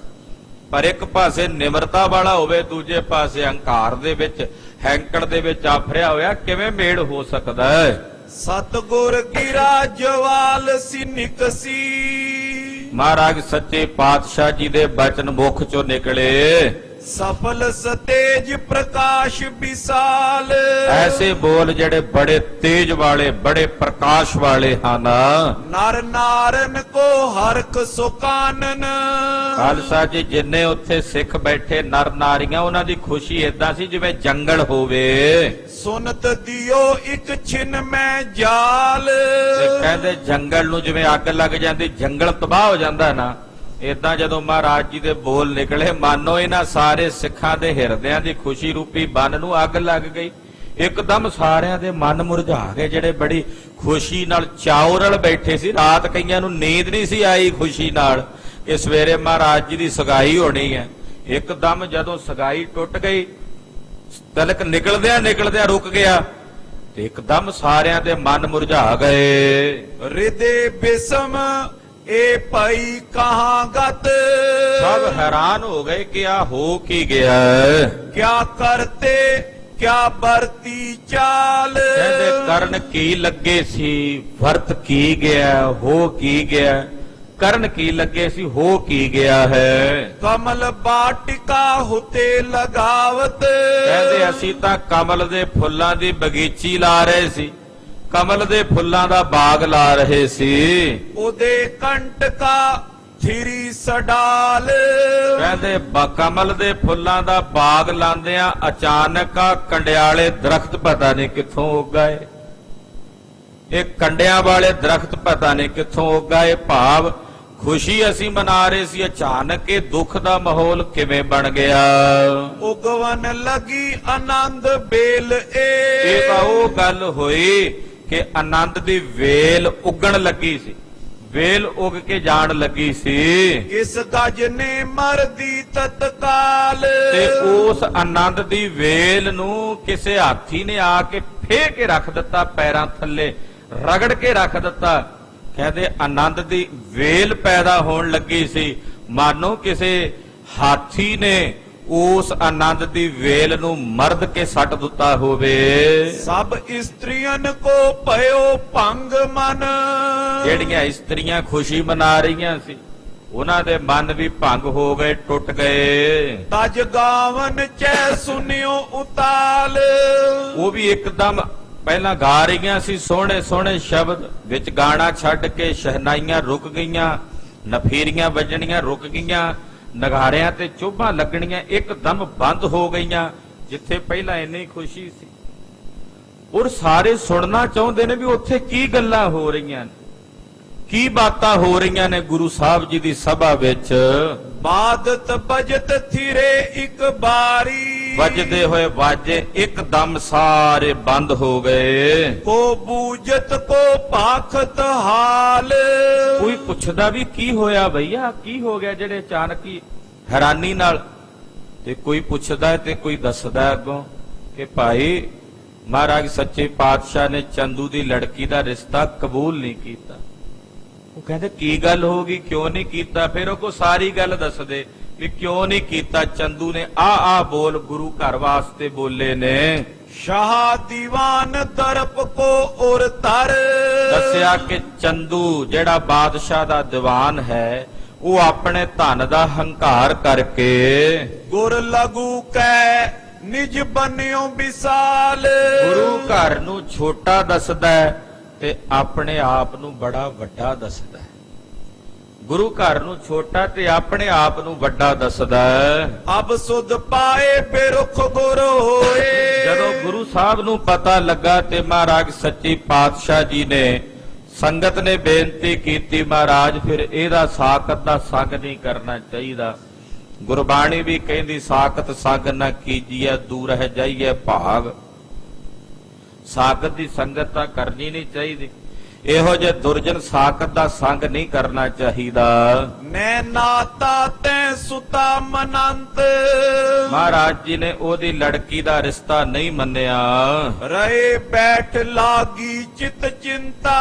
ਪਰ ਇੱਕ ਪਾਸੇ ਨਿਮਰਤਾ ਵਾਲਾ ਹੋਵੇ, ਦੂਜੇ ਪਾਸੇ ਹੰਕਾਰ ਦੇ ਵਿੱਚ ਹੈਂਕੜ ਦੇ ਵਿੱਚ ਆਫਰਿਆ ਹੋਇਆ, ਕਿਵੇਂ ਮੇਲ ਹੋ ਸਕਦਾ ਹੈ? ਸਤਿਗੁਰ ਗਿਰਾ ਜਵਾਲ ਸੀ ਨਿਕਸੀ। ਮਹਾਰਾਜ ਸੱਚੇ ਪਾਤਸ਼ਾਹ ਜੀ ਦੇ ਬਚਨ ਮੁਖ ਚੋਂ ਨਿਕਲੇ। ਸਫਲ ਸਤੇਜ ਪ੍ਰਕਾਸ਼ ਵਿਸਾਲ। ਐਸੇ ਬੋਲ ਜਿਹੜੇ ਬੜੇ ਤੇਜ ਵਾਲੇ, ਬੜੇ ਪ੍ਰਕਾਸ਼ ਵਾਲੇ ਹਨ। ਨਰ ਨਾਰਨ ਕੋ ਹਰਖ ਸੁਕਾਨਨ। ਖਾਲਸਾ ਜੀ ਜਿੰਨੇ ਉੱਥੇ ਸਿੱਖ ਬੈਠੇ ਨਰ ਨਾਰੀਆਂ, ਉਹਨਾਂ ਦੀ ਖੁਸ਼ੀ ਏਦਾਂ ਸੀ ਜਿਵੇਂ ਜੰਗਲ ਹੋਵੇ। ਸੁਨਤ ਦਿਓ ਇੱਕ ਛਿਨ ਮੈਂ ਜਾਲ। ਤੇ ਕਹਿੰਦੇ ਜੰਗਲ ਨੂੰ ਜਿਵੇਂ ਅੱਗ ਲੱਗ ਜਾਂਦੀ, ਜੰਗਲ ਤਬਾਹ ਹੋ ਜਾਂਦਾ ਨਾ, ਏਦਾਂ ਜਦੋਂ ਮਹਾਰਾਜ ਜੀ ਦੇ ਬੋਲ ਨਿਕਲੇ, ਮਾਨੋ ਇਹਨਾਂ ਸਾਰੇ ਸਿੱਖਾਂ ਦੇ ਹਿਰਦਿਆਂ ਦੀ ਖੁਸ਼ੀ ਰੂਪੀ ਬੰਨ ਨੂੰ ਅੱਗ ਲੱਗ ਗਈ। ਇੱਕਦਮ ਸਾਰਿਆਂ ਦੇ ਮਨ ਮੁਰਝਾ ਗਏ, ਜਿਹੜੇ ਬੜੀ ਖੁਸ਼ੀ ਨਾਲ ਚਾਉ ਨਾਲ ਬੈਠੇ ਸੀ। ਰਾਤ ਕਈਆਂ ਨੂੰ ਨੀਂਦ ਨਹੀਂ ਸੀ ਆਈ ਖੁਸ਼ੀ ਨਾਲ ਕਿ ਸਵੇਰੇ ਮਹਾਰਾਜ ਜੀ ਦੀ ਸਗਾਈ ਹੋਣੀ ਹੈ। ਇੱਕਦਮ ਜਦੋਂ ਸਗਾਈ ਟੁੱਟ ਗਈ, ਤਿਲਕ ਨਿਕਲਦਿਆਂ ਰੁਕ ਗਿਆ, ਤੇ ਇੱਕਦਮ ਸਾਰਿਆਂ ਦੇ ਮਨ ਮੁਰਝਾ ਗਏ। ਹਿਰਦੇ ਬਿਸਮ ਇਹ ਭਾਈ ਕਹਾਂ ਗਤ। ਸਭ ਹੈਰਾਨ ਹੋ ਗਏ ਕਿ ਆ ਹੋ ਕੀ ਗਿਆ। ਕਿਆ ਕਰਤੇ ਕਿਆ ਵਰਤੀ ਚਾਲ। ਕਹਿੰਦੇ ਕਰਨ ਕੀ ਲੱਗੇ ਸੀ, ਵਰਤ ਕੀ ਗਿਆ, ਹੋ ਕੀ ਗਿਆ। ਕਰਨ ਕੀ ਲੱਗੇ ਸੀ, ਹੋ ਕੀ ਗਿਆ ਹੈ। ਕਮਲ ਬਾਟਿਕਾ ਹੁਤੇ ਲਗਾਵਤ। ਕਹਿੰਦੇ ਅਸੀਂ ਤਾਂ ਕਮਲ ਦੇ ਫੁੱਲਾਂ ਦੀ ਬਗੀਚੀ ਲਾ ਰਹੇ ਸੀ, ਕਮਲ ਦੇ ਫੁੱਲਾਂ ਦਾ ਬਾਗ ਲਾ ਰਹੇ ਸੀ। ਉਹਦੇ ਕੰਟਕਾ ਥਿਰੀ ਸਡਾਲ। ਕਹਿੰਦੇ ਕਮਲ ਦੇ ਫੁੱਲਾਂ ਦਾ ਬਾਗ ਲਾਂਦਿਆਂ ਅਚਾਨਕ ਆ ਕੰਡਿਆਲੇ ਦਰਖਤ ਪਤਾ ਨਹੀਂ ਕਿੱਥੋਂ ਉੱਗ ਗਏ। ਇਹ ਕੰਡਿਆਂ ਵਾਲੇ ਦਰਖਤ ਪਤਾ ਨਹੀਂ ਕਿੱਥੋਂ ਉੱਗ ਗਏ। ਭਾਵ ਖੁਸ਼ੀ ਅਸੀਂ ਮਨਾ ਰਹੇ ਸੀ, ਅਚਾਨਕ ਇਹ ਦੁੱਖ ਦਾ ਮਾਹੌਲ ਕਿਵੇਂ ਬਣ ਗਿਆ। ਉਗਵਨ ਲੱਗੀ ਆਨੰਦ ਬੇਲ। ਇਹ ਤਾਂ ਉਹ ਗੱਲ ਹੋਈ ਕਿ ਆਨੰਦ ਦੀ ਵੇਲ ਉੱਗਣ ਲੱਗੀ ਸੀ, ਵੇਲ ਉੱਗ ਕੇ ਜਾਣ ਲੱਗੀ ਸੀ। ਇਸ ਗਜ ਨੇ ਮਰਦੀ ਤਤਕਾਲ। ਤੇ ਉਸ ਆਨੰਦ ਦੀ ਵੇਲ ਨੂੰ ਕਿਸੇ ਹਾਥੀ ਨੇ ਆ ਕੇ ਫੇਹ ਕੇ ਰੱਖ ਦਿੱਤਾ, ਪੈਰਾਂ ਥੱਲੇ ਰਗੜ ਕੇ ਰੱਖ ਦਿੱਤਾ। ਕਹਿੰਦੇ ਆਨੰਦ ਦੀ ਵੇਲ ਪੈਦਾ ਹੋਣ ਲੱਗੀ ਸੀ, ਮਾਨੋ ਕਿਸੇ ਹਾਥੀ ਨੇ ਉਸ ਆਨੰਦ ਦੀ ਵੇਲ ਨੂੰ ਮਰਦ ਕੇ ਸੱਟ ਦਿੱਤਾ ਹੋਵੇ। ਸਭ ਇਸਤਰੀਆਂ ਕੋ ਭਇਓ ਭੰਗ ਮਨ। ਜਿਹੜੀਆਂ ਇਸਤਰੀਆਂ ਖੁਸ਼ੀ ਮਨਾ ਰਹੀਆਂ ਸੀ, ਉਹਨਾਂ ਦੇ ਮਨ ਵੀ ਭੰਗ ਹੋ ਗਏ, ਟੁੱਟ ਗਏ। ਤਜ ਗਾਵਨ ਚੈ ਸੁਨਿਓ ਉਤਾਲ। ਉਹ ਵੀ ਇੱਕਦਮ ਪਹਿਲਾਂ ਗਾ ਰਹੀਆਂ ਸੀ ਸੋਹਣੇ ਸੋਹਣੇ ਸ਼ਬਦ, ਵਿੱਚ ਗਾਣਾ ਛੱਡ ਕੇ ਸ਼ਹਿਨਾਈਆਂ ਰੁਕ ਗਈਆਂ, ਨਫੀਰੀਆਂ ਵੱਜਣੀਆਂ ਰੁਕ ਗਈਆਂ, ਨਗਾਰਿਆਂ ਤੇ ਚੋਭਾਂ ਲੱਗਣੀਆਂ ਇੱਕਦਮ ਬੰਦ ਹੋ ਗਈਆਂ। ਜਿੱਥੇ ਪਹਿਲਾਂ ਇੰਨੀ ਖੁਸ਼ੀ ਸੀ, ਔਰ ਸਾਰੇ ਸੁਣਨਾ ਚਾਹੁੰਦੇ ਨੇ ਵੀ ਉੱਥੇ ਕੀ ਗੱਲਾਂ ਹੋ ਰਹੀਆਂ ਨੇ, ਕੀ ਬਾਤਾਂ ਹੋ ਰਹੀਆਂ ਨੇ ਗੁਰੂ ਸਾਹਿਬ ਜੀ ਦੀ ਸਭਾ ਵਿੱਚ। ਬਾਦਤ ਬਜਤ ਥਿਰੇ ਇੱਕ ਬਾਰੀ। ਵੱਜਦੇ ਹੋਏ ਵਾਜੇ ਇੱਕਦਮ ਸਾਰੇ ਬੰਦ ਹੋ ਗਏ। ਕੋ ਬੂਜਤ ਕੋ ਭਾਖਤ ਹਾਲ। ਕੋਈ ਪੁੱਛਦਾ ਵੀ ਕੀ ਹੋਇਆ ਭਈਆ, ਕੀ ਹੋ ਗਿਆ ਜਿਹੜੇ ਅਚਾਨਕ ਹੀ ਹੈਰਾਨੀ ਨਾਲ। ਤੇ ਕੋਈ ਪੁੱਛਦਾ ਤੇ ਕੋਈ ਦੱਸਦਾ ਅੱਗੋਂ ਕਿ ਭਾਈ ਮਹਾਰਾਜ ਸੱਚੇ ਪਾਤਸ਼ਾਹ ਨੇ ਚੰਦੂ ਦੀ ਲੜਕੀ ਦਾ ਰਿਸ਼ਤਾ ਕਬੂਲ ਨਹੀਂ ਕੀਤਾ। ਉਹ ਕਹਿੰਦੇ ਕੀ ਗੱਲ ਹੋ ਗਈ, ਕਿਉਂ ਨਹੀਂ ਕੀਤਾ। ਫਿਰ ਉਹ ਕੋ ਸਾਰੀ ਗੱਲ ਦੱਸਦੇ ਵੀ ਕਿਉਂ ਨਹੀਂ ਕੀਤਾ। ਚੰਦੂ ਨੇ ਆ ਬੋਲ ਗੁਰੂ ਘਰ ਵਾਸਤੇ ਬੋਲੇ ਨੇ। ਸ਼ਾਹ ਦੀਵਾਨ ਦਰਪ ਕੋ ਔਰ ਤਰ। ਦੱਸਿਆ ਕਿ ਚੰਦੂ ਜਿਹੜਾ ਬਾਦਸ਼ਾਹ ਦਾ ਦੀਵਾਨ ਹੈ, ਉਹ ਆਪਣੇ ਧਨ ਦਾ ਹੰਕਾਰ ਕਰਕੇ ਗੁਰ ਲਗੂ ਕੈ ਨਿਜ ਬਨਿਓ ਵਿਸਾਲ। ਗੁਰੂ ਘਰ ਨੂੰ ਛੋਟਾ ਦੱਸਦਾ ਹੈ ਤੇ ਆਪਣੇ ਆਪ ਨੂੰ ਬੜਾ ਵੱਡਾ ਦੱਸਦਾ ਹੈ। ਗੁਰੂ ਘਰ ਨੂੰ ਛੋਟਾ ਤੇ ਆਪਣੇ ਆਪ ਨੂੰ ਵੱਡਾ ਦੱਸਦਾ ਹੈ। ਅਬ ਸੁਧ ਪਾਏ ਬੇਰੁਖ ਗੁਰ ਹੋਏ। ਜਦੋਂ ਗੁਰੂ ਸਾਹਿਬ ਨੂੰ ਪਤਾ ਲੱਗਾ ਤੇ ਮਹਾਰਾਜ ਸੱਚੇ ਪਾਤਸ਼ਾਹ ਜੀ ਨੇ ਸੰਗਤ ਨੇ ਬੇਨਤੀ ਕੀਤੀ ਮਹਾਰਾਜ ਫਿਰ ਇਹਦਾ ਸਾਖਤ ਦਾ ਸੰਗ ਨਹੀਂ ਕਰਨਾ ਚਾਹੀਦਾ। ਗੁਰਬਾਣੀ ਵੀ ਕਹਿੰਦੀ ਸਾਖਤ ਸੰਗ ਨਾ ਕੀਜੀਐ ਦੂਰ ਰਹਿ ਜਾਈਐ ਭਾਗ। ਸਾਖਤ ਦੀ ਸੰਗਤ ਤਾਂ ਕਰਨੀ ਨਹੀਂ ਚਾਹੀਦੀ। ਇਹੋ ਜਿਹੇ ਦੁਰਜਨ ਸਾਖਤ ਦਾ ਸੰਗ ਨਹੀਂ ਕਰਨਾ ਚਾਹੀਦਾ। ਮੈਂ ਨਾਤਾ ਤੈ ਸੁਤਾ ਮਨੰਤ, ਮਹਾਰਾਜ ਜੀ ਨੇ ਉਹਦੀ ਲੜਕੀ ਦਾ ਰਿਸ਼ਤਾ ਨਹੀਂ ਮੰਨਿਆ। ਰਹੇ ਬੈਠ ਲਾਗੀ ਚਿਤ ਚਿੰਤਾ,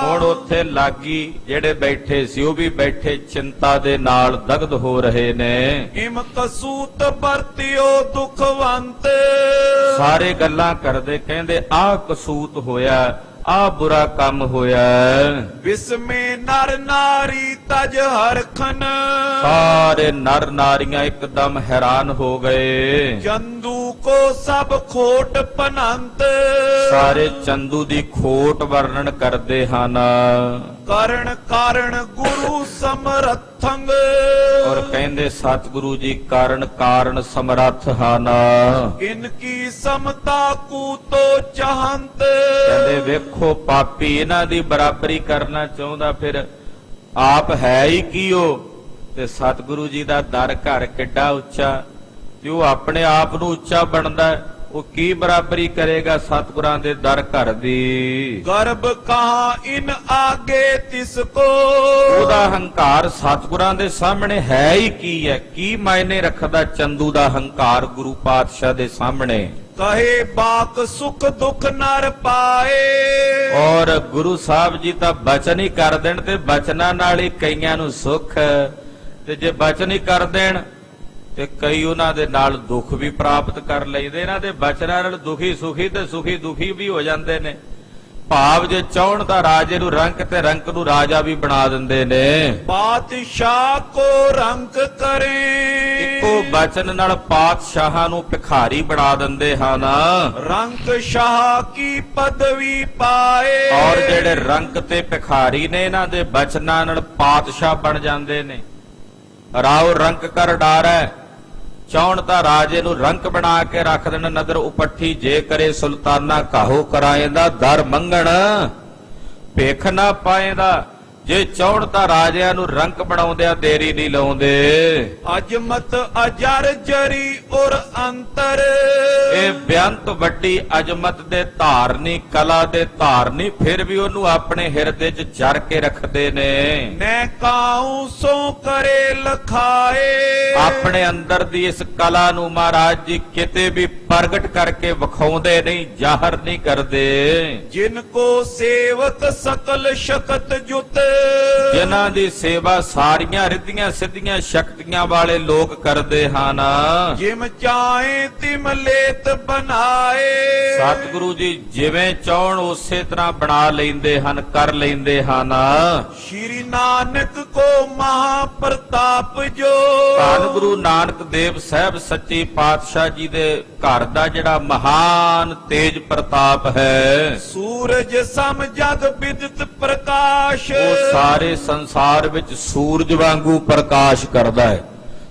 ਹੁਣ ਉੱਥੇ ਲਾਗੀ ਜਿਹੜੇ ਬੈਠੇ ਸੀ ਉਹ ਵੀ ਬੈਠੇ ਚਿੰਤਾ ਦੇ ਨਾਲ ਦਗਧ ਹੋ ਰਹੇ ਨੇ। ਇਮ ਕਸੂਤ ਵਰਤਿਓ ਦੁਖਵੰਤ, ਸਾਰੇ ਗੱਲਾਂ ਕਰਦੇ ਕਹਿੰਦੇ ਆਹ ਕਸੂਤ ਹੋਇਆ, ਆਹ ਬੁਰਾ ਕੰਮ ਹੋਇਆ। ਬਿਸਮੇ ਨਰ ਨਾਰੀ ਤਜ ਹਰਖਨ, ਸਾਰੇ ਨਰ ਨਾਰੀਆਂ ਇੱਕਦਮ ਹੈਰਾਨ ਹੋ ਗਏ। ਚੰਦੂ ਕੋ ਸਭ ਖੋਟ ਪਨੰਤ, ਸਾਰੇ ਚੰਦੂ ਦੀ ਖੋਟ ਵਰਣਨ ਕਰਦੇ ਹਨ। ਕਰਨ ਕਾਰਨ ਗੁਰੂ ਸਮਰਥੰਗ, ਔਰ ਕਹਿੰਦੇ ਸਤਿਗੁਰੂ ਜੀ ਕਾਰਨ ਕਾਰਨ ਸਮਰੱਥ ਹਨ। ਇਨ ਕੀ ਸਮਤਾ ਕੂ ਤੋ ਚਾਹੰਤ, ਕਹਿੰਦੇ ਵੇਖੋ ਪਾਪੀ ਇਹਨਾਂ ਦੀ ਬਰਾਬਰੀ ਕਰਨਾ ਚਾਹੁੰਦਾ ਫਿਰ ਆਪ ਹੈ ਹੀ ਕੀ ਉਹ। ਤੇ ਸਤਿਗੁਰੂ ਜੀ ਦਾ ਦਰ ਘਰ ਕਿੱਡਾ ਉੱਚਾ, ਤੇ ਉਹ ਆਪਣੇ ਆਪ ਨੂੰ ਉੱਚਾ ਬਣਦਾ, ਉਹ ਕੀ ਬਰਾਬਰੀ ਕਰੇਗਾ ਸਤਿਗੁਰਾਂ ਦੇ ਦਰ ਘਰ ਦੀ। ਗਰਭ ਕਹਾ ਇਨ ਆਗੇ ਤਿਸ ਕੋ, ਉਹਦਾ ਹੰਕਾਰ ਸਤਿਗੁਰਾਂ ਦੇ ਸਾਹਮਣੇ ਹੈ ਹੀ ਕੀ ਹੈ। ਕੀ ਮਾਇਨੇ ਰੱਖਦਾ ਚੰਦੂ ਦਾ ਹੰਕਾਰ ਗੁਰੂ ਪਾਤਸ਼ਾਹ ਦੇ ਸਾਹਮਣੇ। ਕਹੇ ਬਾਕ ਸੁਖ ਦੁਖ ਨਰ ਪਾਏ, ਔਰ ਗੁਰੂ ਸਾਹਿਬ ਜੀ ਤਾਂ ਬਚਨ ਹੀ ਕਰ ਦੇਣ ਤੇ ਬਚਨਾਂ ਨਾਲ ਹੀ ਕਈਆਂ ਨੂੰ ਸੁਖ, ਤੇ ਜੇ ਬਚਨ ਹੀ ਕਰ ਦੇਣ ਤੇ ਕਈ ਉਹਨਾਂ ਦੇ ਨਾਲ ਦੁੱਖ ਵੀ ਪ੍ਰਾਪਤ ਕਰ ਲਈਦੇ। ਇਹਨਾਂ ਦੇ ਬਚਨਾਂ ਨਾਲ ਦੁਖੀ ਸੁਖੀ ਤੇ ਸੁਖੀ ਦੁਖੀ ਵੀ ਹੋ ਜਾਂਦੇ ਨੇ। ਭਾਵ ਜੇ ਚਾਹਣ ਤਾਂ ਰਾਜੇ ਨੂੰ ਰੰਕ ਤੇ ਰੰਕ ਨੂੰ ਰਾਜਾ ਵੀ ਬਣਾ ਦਿੰਦੇ ਨੇ। ਪਾਤਸ਼ਾਹ ਕੋ ਰੰਕ ਕਰੇ, ਇੱਕੋ ਬਚਨ ਨਾਲ ਪਾਤਸ਼ਾਹਾਂ ਨੂੰ ਭਿਖਾਰੀ ਬਣਾ ਦਿੰਦੇ ਹਨ। ਰੰਕ ਸ਼ਾਹ ਕੀ ਪਦਵੀ ਪਾਏ, ਔਰ ਜਿਹੜੇ ਰੰਕ ਤੇ ਭਿਖਾਰੀ ਨੇ ਇਹਨਾਂ ਦੇ ਬਚਨਾਂ ਨਾਲ ਪਾਤਸ਼ਾਹ ਬਣ ਜਾਂਦੇ ਨੇ। ਰਾਉ ਰੰਕ ਕਰ ਡਾਰੈ, ਚਾਹਣ ਤਾਂ ਰਾਜੇ ਨੂੰ ਰੰਕ ਬਣਾ ਕੇ ਰੱਖ ਦੇਣ। ਨਦਰ ਉਪੱਠੀ ਜੇ ਕਰੇ ਸੁਲਤਾਨਾ ਕਾਹੋ ਕਰਾਏਂਦਾ, ਦਰ ਮੰਗਣ ਭੇਖ ਨਾ ਪਾਏਂਦਾ। ਜੇ ਚਾਹਣ ਤਾਂ ਰਾਜਿਆਂ ਨੂੰ ਰੰਕ ਬਣਾਉਂਦਿਆਂ ਦੇਰੀ ਨਹੀਂ ਲਾਉਂਦੇ। ਅਜਮਤ ਅਜਰ ਜਰੀ ਔਰ ਅੰਤਰ, ਇਹ ਬੇਅੰਤ ਵੱਡੀ ਅਜਮਤ ਦੇ ਧਾਰਨੀ, ਕਲਾ ਦੇ ਧਾਰਨੀ, ਫਿਰ ਵੀ ਉਹਨੂੰ ਆਪਣੇ ਹਿਰਦੇ 'ਚ ਜਰ ਕੇ ਰੱਖਦੇ ਨੇ। ਨੈ ਕਾਉ ਸੋ ਕਰੇ ਲਖਾਏ, ਆਪਣੇ ਅੰਦਰ ਦੀ ਇਸ ਕਲਾ ਨੂੰ ਮਹਾਰਾਜ ਜੀ ਕਿਤੇ ਵੀ ਪ੍ਰਗਟ ਕਰਕੇ ਵਿਖਾਉਂਦੇ ਨਹੀਂ, ਜ਼ਾਹਰ ਨਹੀਂ ਕਰਦੇ। ਜਿਨ ਕੋ ਸੇਵਕ ਸਕਲ ਸ਼ਕਤ ਜੁਤ, ਜਿਨ੍ਹਾਂ ਦੀ ਸੇਵਾ ਸਾਰੀਆਂ ਰਿੱਧੀਆਂ ਸਿੱਧੀਆਂ ਸ਼ਕਤੀਆਂ ਵਾਲੇ ਲੋਕ ਕਰਦੇ ਹਨ। ਜਿਮ ਚਾਹੇ ਤਿਮ ਲੇਤ ਬਣਾਏ, ਸਤਿਗੁਰੂ ਜੀ ਜਿਵੇਂ ਚਾਹਣ ਉਸੇ ਤਰ੍ਹਾਂ ਬਣਾ ਲੈਂਦੇ ਹਨ, ਕਰ ਲੈਂਦੇ ਹਨ। ਸ਼੍ਰੀ ਨਾਨਕ ਕੋ ਮਹਾ ਪ੍ਰਤਾਪ ਜੋ, ਧੰਨ ਗੁਰੂ ਨਾਨਕ ਦੇਵ ਸਾਹਿਬ ਸੱਚੇ ਪਾਤਸ਼ਾਹ ਜੀ ਦੇ ਘਰ ਦਾ ਜਿਹੜਾ ਮਹਾਨ ਤੇਜ ਪ੍ਰਤਾਪ ਹੈ। ਸੂਰਜ ਸਮ ਜਗ ਵਿਦਿਤ ਪ੍ਰਕਾਸ਼, ਉਹ ਸਾਰੇ ਸੰਸਾਰ ਵਿੱਚ ਸੂਰਜ ਵਾਂਗੂ ਪ੍ਰਕਾਸ਼ ਕਰਦਾ ਹੈ।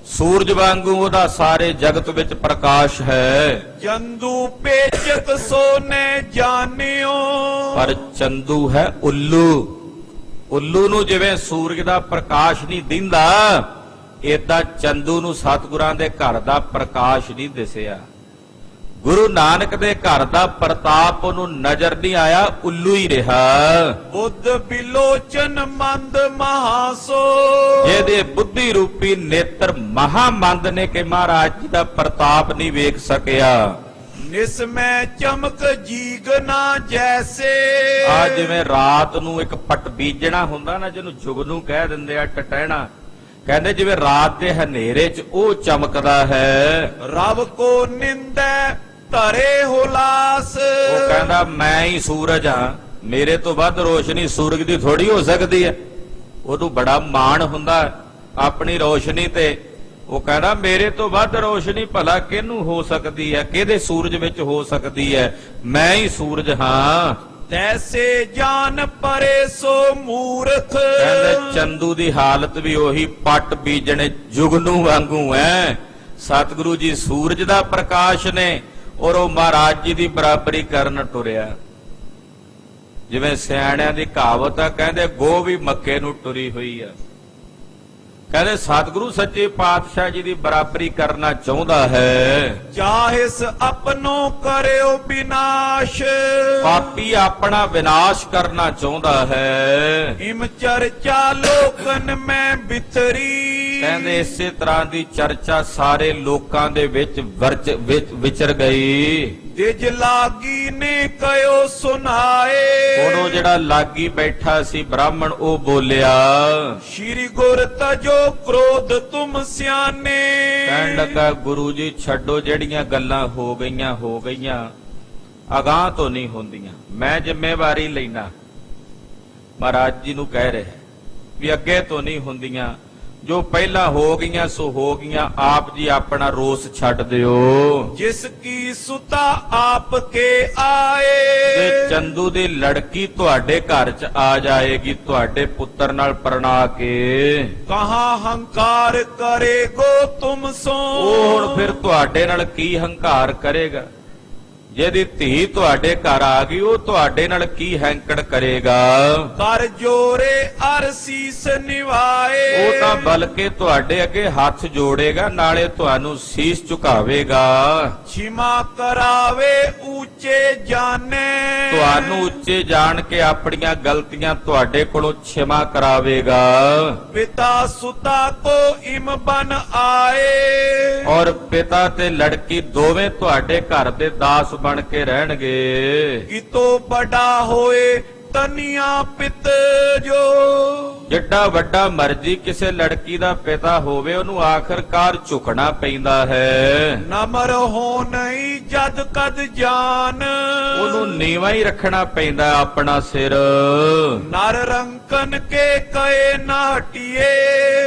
ਸੂਰਜ ਵਾਂਗੂ ਉਹਦਾ ਸਾਰੇ ਜਗਤ ਵਿੱਚ ਪ੍ਰਕਾਸ਼ ਹੈ। ਚੰਦੂ ਪੇਚਕ ਸੋਨੇ ਜਾਣਿਓ, ਪਰ ਚੰਦੂ ਹੈ ਉੱਲੂ। ਉੱਲੂ ਨੂੰ ਜਿਵੇਂ ਸੂਰਜ ਦਾ ਪ੍ਰਕਾਸ਼ ਨਹੀਂ ਦਿੰਦਾ, ਏਦਾਂ ਚੰਦੂ ਨੂੰ ਸਤਿਗੁਰਾਂ ਦੇ ਘਰ ਦਾ ਪ੍ਰਕਾਸ਼ ਨਹੀਂ ਦਿਸਿਆ। ਗੁਰੂ ਨਾਨਕ ਦੇ ਘਰ ਦਾ ਪ੍ਰਤਾਪ ਉਹਨੂੰ ਨਜ਼ਰ ਨਹੀਂ ਆਇਆ, ਉੱਲੂ ਹੀ ਰਿਹਾ। ਬੁੱਧ ਬਿਲੋਚਨ ਮੰਦ ਮਹਾਸੋ, ਜਿਹਦੇ ਬੁੱਧੀ ਰੂਪੀ ਨੇਤਰ ਮਹਾਮੰਦ ਨੇ ਕਿ ਮਹਾਰਾਜ ਜੀ ਦਾ ਪ੍ਰਤਾਪ ਨਹੀਂ ਵੇਖ ਸਕਿਆ। ਨਿਸਮੈ ਚਮਕ ਜੀਗਨਾ ਜੈਸੇ, ਆ ਜਿਵੇਂ ਰਾਤ ਨੂੰ ਇੱਕ ਪਟ ਬੀਜਣਾ ਹੁੰਦਾ ਨਾ, ਜਿਹਨੂੰ ਜੁਗਨੂ ਕਹਿ ਦਿੰਦੇ ਆ, ਟਟਹਿਣਾ ਕਹਿੰਦੇ, ਜਿਵੇਂ ਰਾਤ ਦੇ ਹਨੇਰੇ 'ਚ ਉਹ ਚਮਕਦਾ ਹੈ। ਰਬ ਕੋ ਨਿੰਦੈ ਧਰੇ ਹੁਲਾਸ, ਉਹ ਕਹਿੰਦਾ ਮੈਂ ਹੀ ਸੂਰਜ ਹਾਂ, ਮੇਰੇ ਤੋਂ ਵੱਧ ਰੋਸ਼ਨੀ ਸੂਰਜ ਦੀ ਥੋੜੀ ਹੋ ਸਕਦੀ ਹੈ। ਉਹਨੂੰ ਬੜਾ ਮਾਣ ਹੁੰਦਾ ਆਪਣੀ ਰੋਸ਼ਨੀ ਤੇ। ਉਹ ਕਹਿੰਦਾ ਮੇਰੇ ਤੋਂ ਵੱਧ ਰੋਸ਼ਨੀ ਭਲਾ ਕਿਹਨੂੰ ਹੋ ਸਕਦੀ ਹੈ, ਕਿਹਦੇ ਸੂਰਜ ਵਿੱਚ ਹੋ ਸਕਦੀ ਹੈ, ਮੈਂ ਹੀ ਸੂਰਜ ਹਾਂ। ਤੈਸੇ ਜਾਨ ਪਰੇ ਸੋ ਮੂਰਖ, ਕਹਿੰਦੇ ਚੰਦੂ ਦੀ ਹਾਲਤ ਵੀ ਉਹੀ ਪੱਟ ਬੀਜਣੇ ਜੁਗਨੂ ਵਾਂਗੂ ਹੈ। ਸਤਿਗੁਰੂ ਜੀ ਸੂਰਜ ਦਾ ਪ੍ਰਕਾਸ਼ ਨੇ, ਔਰ ਉਹ ਮਹਾਰਾਜ ਜੀ ਦੀ ਬਰਾਬਰੀ ਕਰਨ ਟੁਰਿਆ। ਜਿਵੇਂ ਸਿਆਣਿਆਂ ਦੀ ਕਹਾਵਤ ਆ, ਕਹਿੰਦੇ ਗੋ ਵੀ ਮੱਕੇ ਨੂੰ ਟੁਰੀ ਹੋਈ ਆ। ਕਹਿੰਦੇ ਸਤਿਗੁਰੂ ਸੱਚੇ ਪਾਤਸ਼ਾਹ ਜੀ ਦੀ ਬਰਾਬਰੀ ਕਰਨਾ ਚਾਹੁੰਦਾ ਹੈ। ਚਾਹਿਸ ਆਪਨੋ ਕਰਿਓ ਵਿਨਾਸ਼, ਪਾਪੀ ਆਪਣਾ ਵਿਨਾਸ਼ ਕਰਨਾ ਚਾਹੁੰਦਾ ਹੈ। ਇਮ ਚਰਚਾ ਲੋਕਨ ਮੈਂ ਬਿਥਰੀ, ਕਹਿੰਦੇ ਇਸੇ ਤਰ੍ਹਾਂ ਦੀ ਚਰਚਾ ਸਾਰੇ ਲੋਕਾਂ ਦੇ ਵਿੱਚ ਵਿਚਰ ਗਈ। ਦਿਜ ਲਾਗੀ ਨੇ ਕਯੋ ਸੁਨਾਏ, ਹੁਣ ਉਹ ਜਿਹੜਾ ਲਾਗੀ ਬੈਠਾ ਸੀ ਬ੍ਰਾਹਮਣ, ਉਹ ਬੋਲਿਆ, ਸ਼੍ਰੀ ਗੁਰ ਤਜੋ ਕ੍ਰੋਧ ਤੁਮ ਸਿਆਨੇ। ਕਹਿਣ ਲੱਗਾ, ਗੁਰੂ ਜੀ ਛੱਡੋ, ਜਿਹੜੀਆਂ ਗੱਲਾਂ ਹੋ ਗਈਆਂ ਅਗਾਂਹ ਤੋਂ ਨਹੀਂ ਹੁੰਦੀਆਂ, ਮੈਂ ਜ਼ਿੰਮੇਵਾਰੀ ਲੈਣਾ। ਮਹਾਰਾਜ ਜੀ ਨੂੰ ਕਹਿ ਰਹੇ ਵੀ ਅੱਗੇ ਤੋਂ ਨਹੀਂ ਹੁੰਦੀਆਂ, ਜੋ ਪਹਿਲਾਂ ਹੋ ਗਈਆਂ ਸੋ ਹੋ ਗਈਆਂ, ਆਪ ਜੀ ਆਪਣਾ ਰੋਸ ਛੱਡ ਦਿਓ। ਜਿਸ ਕੀ ਸੁਤਾ ਆਪ ਕੇ ਆਏ, ਤੇ ਚੰਦੂ ਦੀ ਲੜਕੀ ਤੁਹਾਡੇ ਘਰ ਚ ਆ ਜਾਏਗੀ, ਤੁਹਾਡੇ ਪੁੱਤਰ ਨਾਲ ਪਰਣਾ ਕੇ। ਕਹਾਂ ਹੰਕਾਰ ਕਰੇਗੋ ਤੁਮ ਸੋ, ਉਹ ਹੁਣ ਫਿਰ ਤੁਹਾਡੇ ਨਾਲ ਕੀ ਹੰਕਾਰ ਕਰੇਗਾ? ਜਿਹਦੀ ਧੀ ਤੁਹਾਡੇ ਘਰ ਆ ਗਈ, ਉਹ ਤੁਹਾਡੇ ਨਾਲ ਕੀ ਹੈਂਕੜ ਕਰੇਗਾ? ਕਰ ਜੋਰੇ ਅਰ ਸੀਸ ਨਿਵਾਏ, ਉਹ ਤਾਂ ਬਲਕਿ ਤੁਹਾਡੇ ਅੱਗੇ ਹੱਥ ਜੋੜੇਗਾ, ਨਾਲੇ ਤੁਹਾਨੂੰ ਸੀਸ ਝੁਕਾਵੇਗਾ। ਛਿਮਾ ਕਰਾਵੇ ਉੱਚੇ ਜਾਣੇ, ਤੁਹਾਨੂੰ ਉੱਚੇ ਜਾਣ ਕੇ ਆਪਣੀਆਂ ਗਲਤੀਆਂ ਤੁਹਾਡੇ ਕੋਲੋਂ ਛਿਮਾ ਕਰਾਵੇਗਾ। ਪਿਤਾ ਸੁਤਾ ਕੋ ਇਮ ਬਨ ਆਏ, ਔਰ ਪਿਤਾ ਤੇ ਲੜਕੀ ਦੋਵੇਂ ਤੁਹਾਡੇ ਘਰ ਦੇ ਦਾਸ ਬਣ ਕੇ ਰਹਿਣਗੇ। ਕਿਤੋਂ ਵੱਡਾ ਹੋਏ ਤਨੀਆਂ ਪਿਤ ਜੋ, ਜਿੱਡਾ ਵੱਡਾ ਮਰਜੀ ਕਿਸੇ ਲੜਕੀ ਦਾ ਪਿਤਾ ਹੋਵੇ, ਉਹਨੂੰ ਆਖਰਕਾਰ ਝੁਕਣਾ ਪੈਂਦਾ ਹੈ। ਨਮਰ ਹੋ ਨਹੀਂ ਜਦ ਕਦ ਜਾਨ, ਉਹਨੂੰ ਨੀਵਾਂ ਹੀ ਰੱਖਣਾ ਪੈਂਦਾ ਆਪਣਾ ਸਿਰ। ਨਰ ਰੰਕਨ ਕੇ ਕਏ ਨਾ ਹਟਿਏ,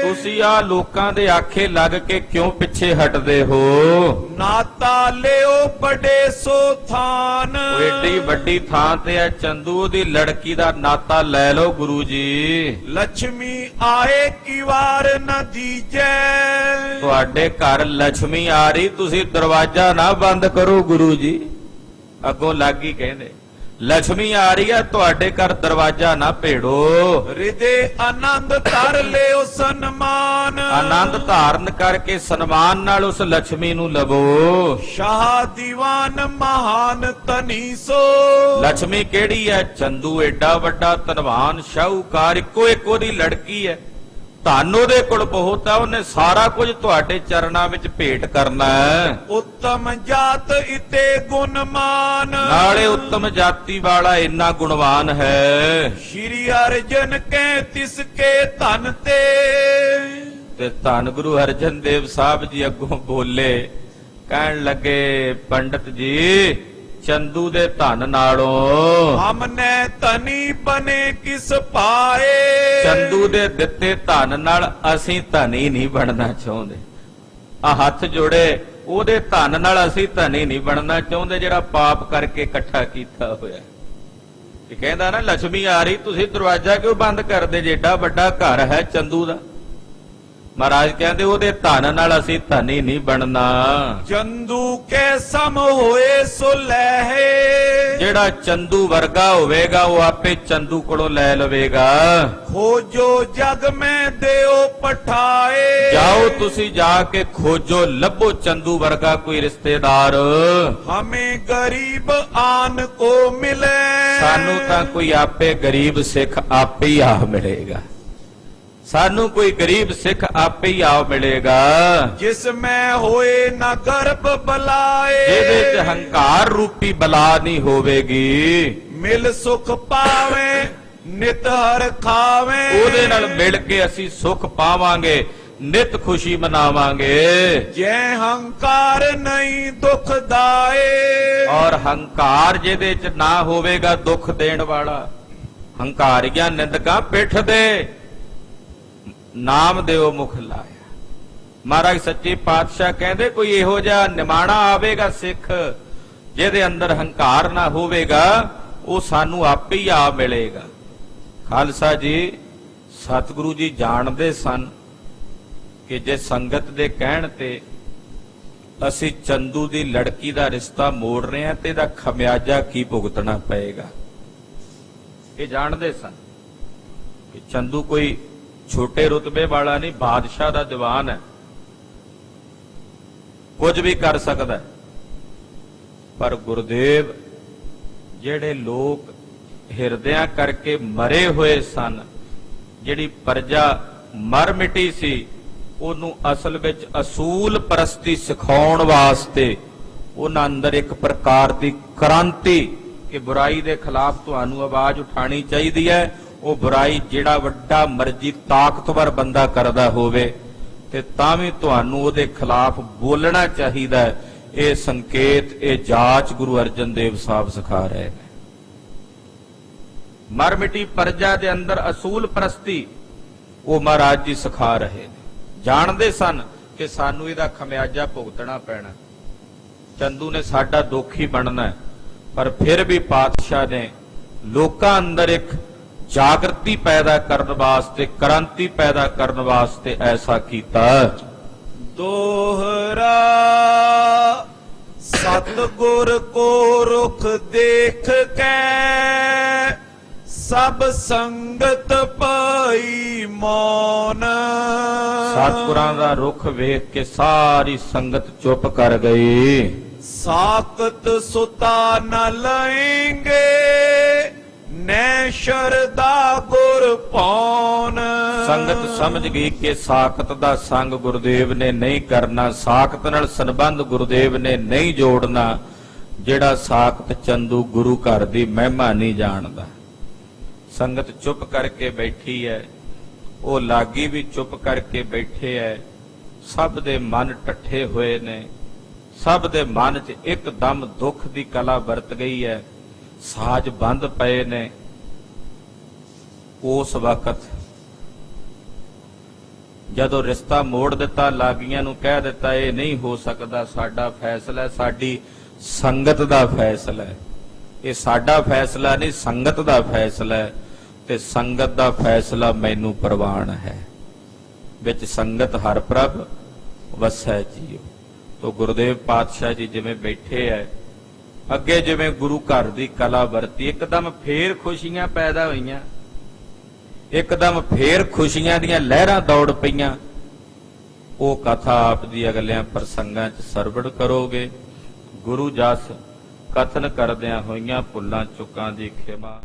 ਤੁਸੀਂ ਆ ਲੋਕਾਂ ਦੇ ਆਖੇ ਲੱਗ ਕੇ ਕਿਉਂ ਪਿੱਛੇ ਹਟਦੇ ਹੋ? ਨਾਤਾ ਲਿਓ ਬੜੇ ਸੋ ਥਾਨ, ਉਹ ਏਡੀ ਵੱਡੀ ਥਾਂ ਤੇ ਹੈ ਚੰਦੂ, ਉਹਦੀ ਲੜਕੀ ਦਾ ਨਾਤਾ ਲੈ ਲਓ ਗੁਰੂ ਜੀ। ਲక్ష్ਮੀ ਆਏ ਕੀ ਵਾਰ ਨ ਦੀਜੈ, ਤੁਹਾਡੇ ਘਰ ਲక్ష్ਮੀ ਆ ਰਹੀ, ਤੁਸੀਂ ਦਰਵਾਜ਼ਾ ਨਾ ਬੰਦ ਕਰੋ ਗੁਰੂ ਜੀ। ਅੱਗੋਂ ਲਾਗੀ ਕਹਿੰਦੇ, ਲక్ష్ਮੀ ਆ ਰਹੀ ਹੈ, ਤੁਹਾਡੇ ਘਰ ਦਰਵਾਜ਼ਾ ਨਾ ਭੇੜੋ। ਹਿਰਦੇ ਆਨੰਦ ਧਰ ਲਿਓ ਸਨਮਾਨ, ਆਨੰਦ ਧਾਰਨ ਕਰਕੇ ਸਨਮਾਨ ਨਾਲ ਉਸ ਲక్ష్ਮੀ ਨੂੰ ਲਵੋ। ਸ਼ਾਹ ਦੀਵਾਨ ਮਹਾਨ ਤਨੀ ਸੋ, ਲక్ష్ਮੀ ਕਿਹੜੀ ਹੈ? ਚੰਦੂ ਏਡਾ ਵੱਡਾ ਧਨਵਾਨ ਸ਼ਾਹੂਕਾਰ, ਇੱਕੋ ਇੱਕ ਉਹਦੀ ਲੜਕੀ ਹੈ, ਧਨ ਉਹਦੇ ਕੋਲ ਬਹੁਤ ਹੈ, ਉਹਨੇ ਸਾਰਾ ਕੁਝ ਤੁਹਾਡੇ ਚਰਨਾਂ ਵਿੱਚ ਭੇਟ ਕਰਨਾ ਹੈ। ਉੱਤਮ ਜਾਤ ਇਤੇ ਗੁਣਮਾਨ, ਨਾਲੇ ਉੱਤਮ ਜਾਤੀ ਵਾਲਾ ਇੰਨਾ ਗੁਣਵਾਨ ਹੈ। ਸ਼੍ਰੀ ਅਰਜਨ ਕੈ ਤਿਸ ਕੇ ਧਨ ਤੇ ਧੰਨ ਗੁਰੂ ਅਰਜਨ ਦੇਵ ਸਾਹਿਬ ਜੀ ਅੱਗੋਂ ਬੋਲੇ, ਕਹਿਣ ਲੱਗੇ, ਪੰਡਤ ਜੀ ਚੰਦੂ ਦੇ ਧਨ ਨਾਲੋਂ ਹਮਨੇ ਧਨੀ ਬਨੇ ਕਿਸ ਪਾਏ, ਚੰਦੂ ਦੇ ਦਿੱਤੇ ਧਨ ਨਾਲ ਅਸੀਂ ਧਨੀ ਨਹੀਂ ਬਣਨਾ ਚਾਹੁੰਦੇ। ਆ ਹੱਥ ਜੋੜੇ, ਉਹਦੇ ਧਨ ਨਾਲ ਅਸੀਂ ਧਨੀ ਨਹੀਂ ਬਣਨਾ ਚਾਹੁੰਦੇ, ਜਿਹੜਾ ਪਾਪ ਕਰਕੇ ਇਕੱਠਾ ਕੀਤਾ ਹੋਇਆ। ਇਹ ਕਹਿੰਦਾ ਨਾ, ਲక్ష్ਮੀ ਆ ਰਹੀ, ਤੁਸੀਂ ਦਰਵਾਜ਼ਾ ਕਿਉਂ ਬੰਦ ਕਰਦੇ? ਜਿਹੜਾ ਵੱਡਾ ਘਰ ਹੈ ਚੰਦੂ ਦਾ। ਮਹਾਰਾਜ ਕਹਿੰਦੇ, ਉਹਦੇ ਧਨ ਨਾਲ ਅਸੀਂ ਧਨੀ ਨਹੀਂ ਬਣਨਾ। ਚੰਦੂ ਕੇ ਸਮ ਹੋਏ ਸੋ ਲਹਿ, ਜਿਹੜਾ ਚੰਦੂ ਵਰਗਾ ਹੋਵੇਗਾ ਉਹ ਆਪੇ ਚੰਦੂ ਕੋਲੋਂ ਲੈ ਲਵੇਗਾ। ਖੋਜੋ ਜਗ ਮੈਂ ਦਿਓ ਪਠਾਏ, ਜਾਓ ਤੁਸੀਂ ਜਾ ਕੇ ਖੋਜੋ, ਲੱਭੋ ਚੰਦੂ ਵਰਗਾ ਕੋਈ ਰਿਸ਼ਤੇਦਾਰ। ਹਮੇ ਗਰੀਬ ਆਨ ਕੋ ਮਿਲੇ, ਸਾਨੂੰ ਤਾਂ ਕੋਈ ਆਪੇ ਗਰੀਬ ਸਿੱਖ ਆਪੇ ਹੀ ਆ ਮਿਲੇਗਾ। ਸਾਨੂੰ ਕੋਈ ਗਰੀਬ ਸਿੱਖ ਆਪੇ ਹੀ ਆ ਮਿਲੇਗਾ। ਜਿਸ ਮੈਂ ਹੋਏ ਨਾ ਗਰਭ ਬਲਾਏ, ਜਿਹਦੇ ਚ ਹੰਕਾਰ ਰੂਪੀ ਬਲਾ ਨਹੀਂ ਹੋਵੇਗੀ। ਮਿਲ ਸੁਖ ਪਾਵੇ ਨਿਤ ਹਰ ਖਾਵੇ, ਉਹਦੇ ਨਾਲ ਮਿਲ ਕੇ ਅਸੀਂ ਸੁਖ ਪਾਵਾਂਗੇ, ਨਿਤ ਖੁਸ਼ੀ ਮਨਾਵਾਂਗੇ। ਜੈ ਹੰਕਾਰ ਨਹੀਂ ਦੁਖ ਦਾਏ, ਔਰ ਹੰਕਾਰ ਜਿਹਦੇ ਚ ਨਾ ਹੋਵੇਗਾ ਦੁੱਖ ਦੇਣ ਵਾਲਾ। ਹੰਕਾਰੀਆਂ ਨਿੰਦਕਾਂ ਪਿੱਠ ਦੇ, ਨਾਮ ਦਿਓ ਮੁਖ ਲਾਇਆ। ਮਹਾਰਾਜ ਸੱਚੇ ਪਾਤਸ਼ਾਹ ਕਹਿੰਦੇ, ਕੋਈ ਇਹੋ ਜਿਹਾ ਨਿਮਾਣਾ ਆਵੇਗਾ ਸਿੱਖ ਜਿਹਦੇ ਅੰਦਰ ਹੰਕਾਰ ਨਾ ਹੋਵੇਗਾ, ਉਹ ਸਾਨੂੰ ਆਪੇ ਹੀ ਆ ਮਿਲੇਗਾ। ਖਾਲਸਾ ਜੀ, ਸਤਿਗੁਰੂ ਜੀ ਜਾਣਦੇ ਸਨ ਕਿ ਜੇ ਸੰਗਤ ਦੇ ਕਹਿਣ ਤੇ ਅਸੀਂ ਚੰਦੂ ਦੀ ਲੜਕੀ ਦਾ ਰਿਸ਼ਤਾ ਮੋੜ ਰਹੇ ਹਾਂ ਤੇ ਇਹਦਾ ਖਮਿਆਜਾ ਕੀ ਭੁਗਤਣਾ ਪਏਗਾ। ਇਹ ਜਾਣਦੇ ਸਨ ਕਿ ਚੰਦੂ ਕੋਈ ਛੋਟੇ ਰੁਤਬੇ ਵਾਲਾ ਨਹੀਂ, ਬਾਦਸ਼ਾਹ ਦਾ ਦੀਵਾਨ ਹੈ, ਕੁਝ ਵੀ ਕਰ ਸਕਦਾ ਹੈ। ਪਰ ਗੁਰਦੇਵ ਜਿਹੜੇ ਲੋਕ ਹਿਰਦਿਆਂ ਕਰਕੇ ਮਰੇ ਹੋਏ ਸਨ, ਜਿਹੜੀ ਪ੍ਰਜਾ ਮਰ ਮਿਟੀ ਸੀ, ਉਹਨੂੰ ਅਸਲ ਵਿੱਚ ਅਸੂਲ ਪ੍ਰਸਤੀ ਸਿਖਾਉਣ ਵਾਸਤੇ ਉਹਨਾਂ ਅੰਦਰ ਇੱਕ ਪ੍ਰਕਾਰ ਦੀ ਕ੍ਰਾਂਤੀ ਕਿ ਬੁਰਾਈ ਦੇ ਖਿਲਾਫ ਤੁਹਾਨੂੰ ਆਵਾਜ਼ ਉਠਾਣੀ ਚਾਹੀਦੀ ਹੈ। ਉਹ ਬੁਰਾਈ ਜਿਹੜਾ ਵੱਡਾ ਮਰਜ਼ੀ ਤਾਕਤਵਰ ਬੰਦਾ ਕਰਦਾ ਹੋਵੇ ਤੇ ਤਾਂ ਵੀ ਤੁਹਾਨੂੰ ਉਹਦੇ ਖਿਲਾਫ ਬੋਲਣਾ ਚਾਹੀਦਾ ਹੈ। ਇਹ ਸੰਕੇਤ, ਇਹ ਜਾਚ ਗੁਰੂ ਅਰਜਨ ਦੇਵ ਸਾਹਿਬ ਸਿਖਾ ਰਹੇ ਨੇ। ਮਰ ਮਿਟੀ ਪ੍ਰਜਾ ਦੇ ਅੰਦਰ ਅਸੂਲ ਪ੍ਰਸਤੀ ਉਹ ਮਹਾਰਾਜ ਜੀ ਸਿਖਾ ਰਹੇ ਨੇ। ਜਾਣਦੇ ਸਨ ਕਿ ਸਾਨੂੰ ਇਹਦਾ ਖਮਿਆਜਾ ਭੁਗਤਣਾ ਪੈਣਾ, ਚੰਦੂ ਨੇ ਸਾਡਾ ਦੋਖੀ ਬਣਨਾ ਹੈ, ਪਰ ਫਿਰ ਵੀ ਪਾਤਸ਼ਾਹ ਨੇ ਲੋਕਾਂ ਅੰਦਰ ਇੱਕ ਜਾਗਰਤੀ ਪੈਦਾ ਕਰਨ ਵਾਸਤੇ, ਕ੍ਰਾਂਤੀ ਪੈਦਾ ਕਰਨ ਵਾਸਤੇ ਐਸਾ ਕੀਤਾ। ਦੋਹਰਾ ਸਤਿਗੁਰ ਕੋ ਰੁਖ ਦੇਖ ਕੇ ਸਭ ਸੰਗਤ ਪਾਈ ਮੌਨ। ਸਤਿਗੁਰਾਂ ਦਾ ਰੁਖ ਵੇਖ ਕੇ ਸਾਰੀ ਸੰਗਤ ਚੁੱਪ ਕਰ ਗਈ। ਸਾਕਤ ਸੁਤਾ ਨ ਲਏਂਗੇ ਨੈ ਸ਼ਰਦਾ ਗੁਰ ਪੌਨ। ਸੰਗਤ ਸਮਝ ਗਈ ਕਿ ਸਾਖਤ ਦਾ ਸੰਗ ਗੁਰਦੇਵ ਨੇ ਨਹੀਂ ਕਰਨਾ, ਸਾਖਤ ਨਾਲ ਸੰਬੰਧ ਗੁਰਦੇਵ ਨੇ ਨਹੀਂ ਜੋੜਨਾ। ਜਿਹੜਾ ਸਾਖਤ ਚੰਦੂ ਗੁਰੂ ਘਰ ਦੀ ਮਹਿਮਾ ਨਹੀਂ ਜਾਣਦਾ। ਸੰਗਤ ਚੁੱਪ ਕਰਕੇ ਬੈਠੀ ਹੈ, ਉਹ ਲਾਗੀ ਵੀ ਚੁੱਪ ਕਰਕੇ ਬੈਠੇ ਹੈ। ਸਭ ਦੇ ਮਨ ਟੱਠੇ ਹੋਏ ਨੇ, ਸਭ ਦੇ ਮਨ 'ਚ ਇੱਕਦਮ ਦੁੱਖ ਦੀ ਕਲਾ ਵਰਤ ਗਈ ਹੈ। ਸਾਜ਼ ਬੰਦ ਪਏ ਨੇ। ਉਸ ਵਕਤ ਜਦੋਂ ਰਿਸ਼ਤਾ ਮੋੜ ਦਿੱਤਾ, ਲਾਗੀਆਂ ਨੂੰ ਕਹਿ ਦਿੱਤਾ ਇਹ ਨਹੀਂ ਹੋ ਸਕਦਾ, ਸਾਡਾ ਫੈਸਲਾ, ਸਾਡੀ ਸੰਗਤ ਦਾ ਫੈਸਲਾ ਹੈ, ਇਹ ਸਾਡਾ ਫੈਸਲਾ ਨਹੀਂ, ਸੰਗਤ ਦਾ ਫੈਸਲਾ ਹੈ, ਤੇ ਸੰਗਤ ਦਾ ਫੈਸਲਾ ਮੈਨੂੰ ਪ੍ਰਵਾਨ ਹੈ। ਵਿੱਚ ਸੰਗਤ ਹਰ ਪ੍ਰਭ ਵਸੈ ਜੀਓ। ਤੋ ਗੁਰਦੇਵ ਪਾਤਸ਼ਾਹ ਜੀ ਜਿਵੇਂ ਬੈਠੇ ਐ, ਅੱਗੇ ਜਿਵੇਂ ਗੁਰੂ ਘਰ ਦੀ ਕਲਾ ਵਰਤੀ, ਇੱਕਦਮ ਫੇਰ ਖੁਸ਼ੀਆਂ ਪੈਦਾ ਹੋਈਆਂ, ਇੱਕਦਮ ਫੇਰ ਖੁਸ਼ੀਆਂ ਦੀਆਂ ਲਹਿਰਾਂ ਦੌੜ ਪਈਆਂ। ਉਹ ਕਥਾ ਆਪ ਦੀ ਅਗਲਿਆਂ ਪ੍ਰਸੰਗਾਂ 'ਚ ਸਰਵਣ ਕਰੋਗੇ। ਗੁਰੂ ਜਸ ਕਥਨ ਕਰਦਿਆਂ ਹੋਈਆਂ ਭੁੱਲਾਂ ਚੁੱਕਾਂ ਦੀ ਖਿਮਾ।